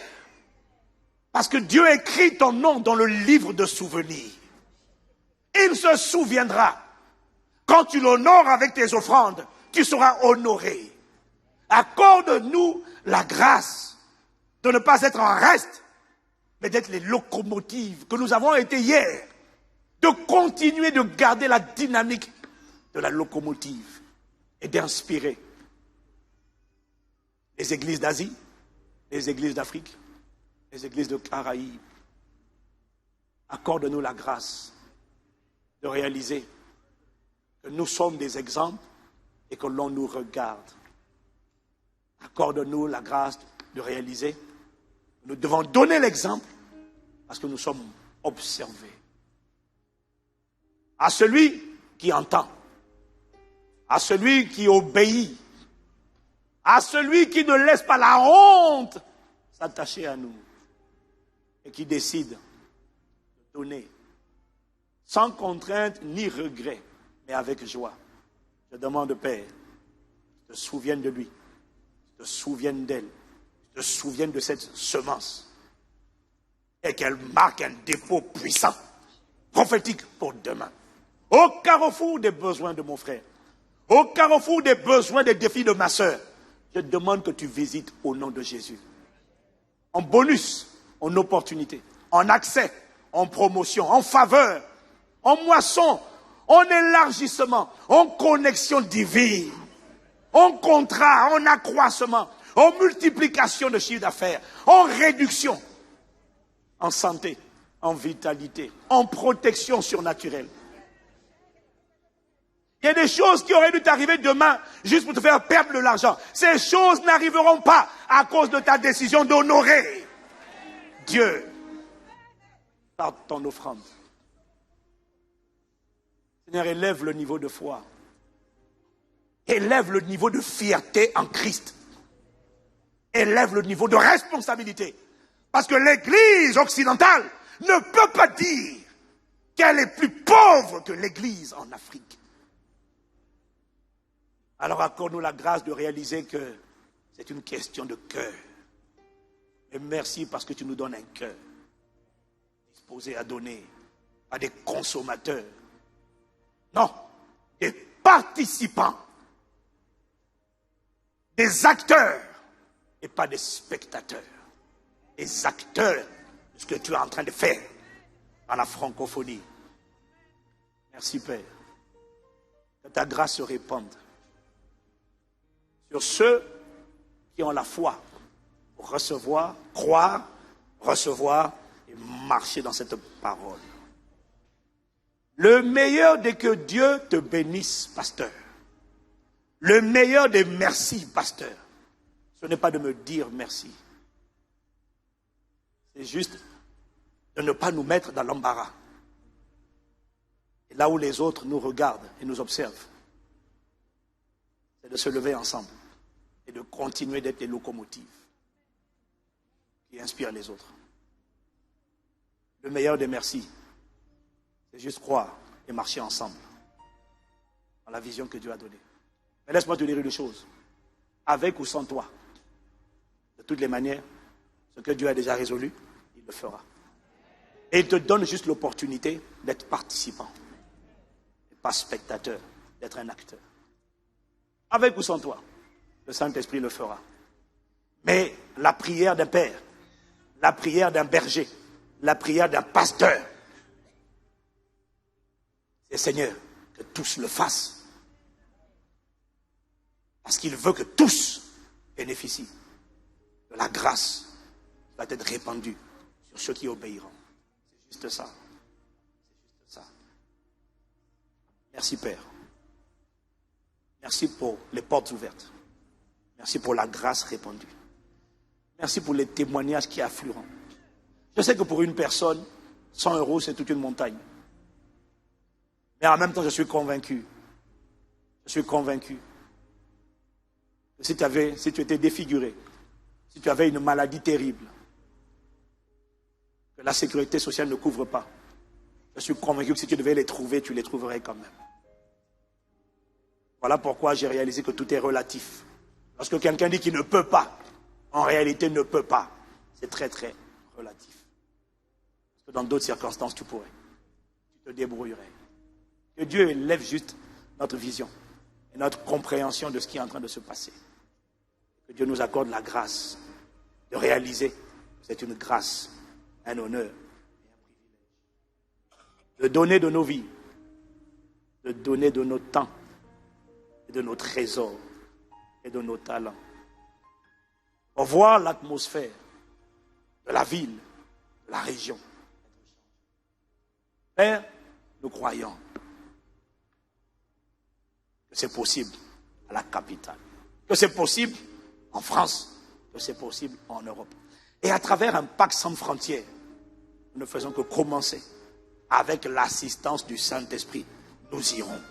Parce que Dieu écrit ton nom dans le livre de souvenirs. Il se souviendra. Quand tu l'honores avec tes offrandes, tu seras honoré. Accorde-nous la grâce de ne pas être en reste, mais d'être les locomotives que nous avons été hier. De continuer de garder la dynamique de la locomotive et d'inspirer les églises d'Asie, les églises d'Afrique, les églises de Caraïbes. Accorde-nous la grâce de réaliser que nous sommes des exemples et que l'on nous regarde. Accorde-nous la grâce de réaliser que nous devons donner l'exemple parce que nous sommes observés. À celui qui entend, à celui qui obéit, à celui qui ne laisse pas la honte s'attacher à nous et qui décide de donner sans contrainte ni regret, mais avec joie. Je demande, Père, je te souvienne de lui, je te souvienne d'elle, je te souvienne de cette semence et qu'elle marque un dépôt puissant, prophétique pour demain. Au carrefour des besoins de mon frère, au carrefour des besoins, des défis de ma sœur, je demande que tu visites au nom de Jésus. En bonus, en opportunité, en accès, en promotion, en faveur, en moisson, en élargissement, en connexion divine, en contrat, en accroissement, en multiplication de chiffre d'affaires, en réduction, en santé, en vitalité, en protection surnaturelle. Il y a des choses qui auraient dû t'arriver demain juste pour te faire perdre de l'argent. Ces choses n'arriveront pas à cause de ta décision d'honorer Dieu par ton offrande. Seigneur, élève le niveau de foi. Élève le niveau de fierté en Christ. Élève le niveau de responsabilité. Parce que l'Église occidentale ne peut pas dire qu'elle est plus pauvre que l'Église en Afrique. Alors accorde-nous la grâce de réaliser que c'est une question de cœur. Et merci parce que tu nous donnes un cœur disposé à donner, à des consommateurs, Non, des participants, des acteurs et pas des spectateurs. Des acteurs de ce que tu es en train de faire dans la francophonie. Merci Père. Que ta grâce se répande sur ceux qui ont la foi pour recevoir, croire, recevoir et marcher dans cette parole. Le meilleur de que Dieu te bénisse, pasteur. Le meilleur des merci, pasteur. Ce n'est pas de me dire merci. C'est juste de ne pas nous mettre dans l'embarras. Et là où les autres nous regardent et nous observent, c'est de se lever ensemble et de continuer d'être les locomotives qui inspirent les autres. Le meilleur des merci, c'est juste croire et marcher ensemble dans la vision que Dieu a donnée. Mais laisse-moi te dire une chose. Avec ou sans toi, de toutes les manières, ce que Dieu a déjà résolu, il le fera. Et il te donne juste l'opportunité d'être participant, et pas spectateur, d'être un acteur. Avec ou sans toi, le Saint-Esprit le fera. Mais la prière d'un père, la prière d'un berger, la prière d'un pasteur, c'est Seigneur, que tous le fassent. Parce qu'il veut que tous bénéficient de la grâce qui va être répandue sur ceux qui obéiront. C'est juste ça. C'est juste ça. Merci Père. Merci pour les portes ouvertes. Merci pour la grâce répandue. Merci pour les témoignages qui afflueront. Je sais que pour une personne, 100 € c'est toute une montagne. Mais en même temps, je suis convaincu. Je suis convaincu. Si tu étais défiguré, si tu avais une maladie terrible, que la sécurité sociale ne couvre pas, je suis convaincu que si tu devais les trouver, tu les trouverais quand même. Voilà pourquoi j'ai réalisé que tout est relatif. Lorsque quelqu'un dit qu'il ne peut pas, en réalité ne peut pas. C'est très très relatif. Parce que dans d'autres circonstances, tu pourrais. Tu te débrouillerais. Que Dieu élève juste notre vision et notre compréhension de ce qui est en train de se passer. Que Dieu nous accorde la grâce de réaliser que c'est une grâce, un honneur et un privilège. De donner de nos vies, de donner de notre temps et de nos trésors et de nos talents. Pour voir l'atmosphère de la ville, de la région. Père, nous croyons que c'est possible à la capitale, que c'est possible en France, que c'est possible en Europe. Et à travers un pacte sans frontières, nous ne faisons que commencer. Avec l'assistance du Saint-Esprit, nous irons.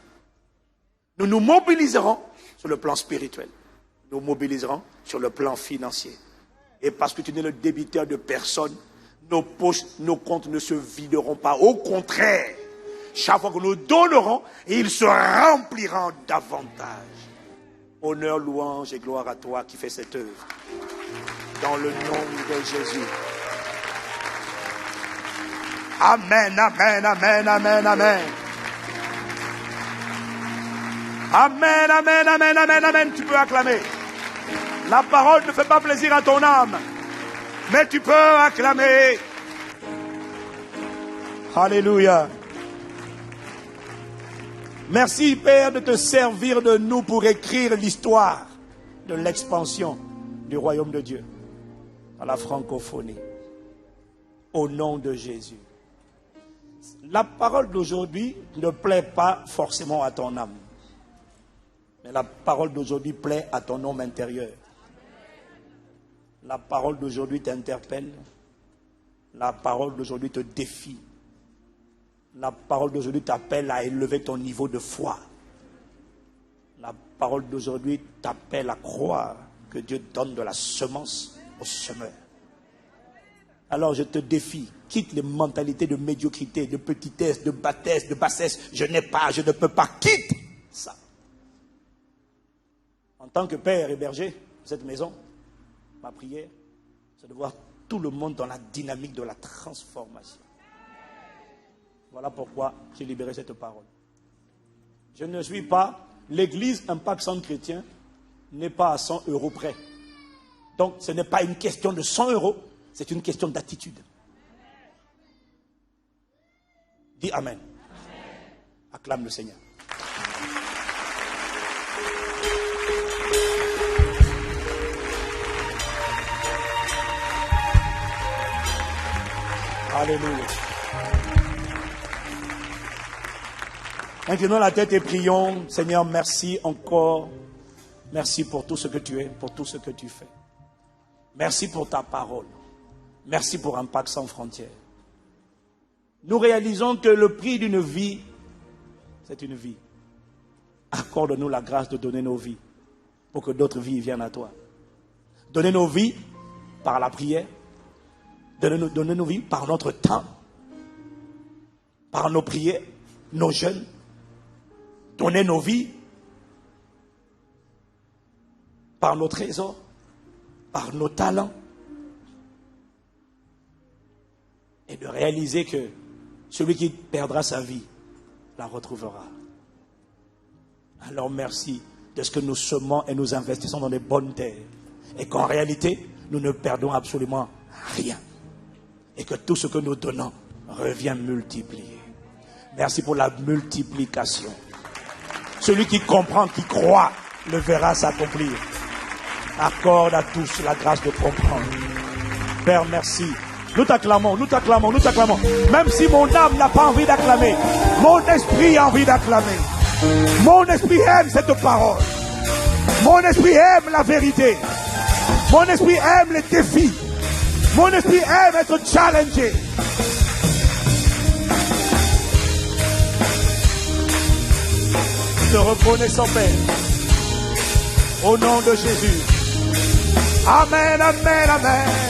Nous nous mobiliserons sur le plan spirituel. Nous mobiliserons sur le plan financier. Et parce que tu n'es le débiteur de personne, nos poches, nos comptes ne se videront pas. Au contraire, chaque fois que nous donnerons, ils se rempliront davantage. Honneur, louange et gloire à toi qui fais cette œuvre. Dans le nom de Jésus. Amen, amen, amen, amen, amen. Amen, amen, amen, amen, amen. Tu peux acclamer. La parole ne fait pas plaisir à ton âme, mais tu peux acclamer. Alléluia. Merci, Père, de te servir de nous pour écrire l'histoire de l'expansion du royaume de Dieu dans la francophonie. Au nom de Jésus. La parole d'aujourd'hui ne plaît pas forcément à ton âme. Mais la parole d'aujourd'hui plaît à ton homme intérieur. La parole d'aujourd'hui t'interpelle. La parole d'aujourd'hui te défie. La parole d'aujourd'hui t'appelle à élever ton niveau de foi. La parole d'aujourd'hui t'appelle à croire que Dieu donne de la semence au semeur. Alors je te défie, quitte les mentalités de médiocrité, de petitesse, de bassesse. Je n'ai pas, je ne peux pas, quitte ça. En tant que père et berger de cette maison, ma prière, c'est de voir tout le monde dans la dynamique de la transformation. Voilà pourquoi j'ai libéré cette parole. Je ne suis pas, l'église Impact Centre Chrétien n'est pas à 100 € près. Donc ce n'est pas une question de 100 €, c'est une question d'attitude. Dis Amen. Acclame le Seigneur. Alléluia. Inclinons la tête et prions. Seigneur, merci encore. Merci pour tout ce que tu es, pour tout ce que tu fais. Merci pour ta parole. Merci pour Impact Sans Frontières. Nous réalisons que le prix d'une vie, c'est une vie. Accorde-nous la grâce de donner nos vies pour que d'autres vies viennent à toi. Donnez nos vies par la prière. Donnez nos vies par notre temps, par nos prières, nos jeûnes. Donnez nos vies par nos trésors, par nos talents. Et de réaliser que celui qui perdra sa vie la retrouvera. Alors merci de ce que nous semons et nous investissons dans les bonnes terres. Et qu'en réalité, nous ne perdons absolument rien. Et que tout ce que nous donnons revient multiplié. Merci pour la multiplication. Celui qui comprend, qui croit, le verra s'accomplir. Accorde à tous la grâce de comprendre. Père, merci. Nous t'acclamons, nous t'acclamons, nous t'acclamons. Même si mon âme n'a pas envie d'acclamer, mon esprit a envie d'acclamer. Mon esprit aime cette parole. Mon esprit aime la vérité. Mon esprit aime les défis. Mon esprit aime être challengé. Te reconnaissons, Père. Au nom de Jésus. Amen, amen, amen.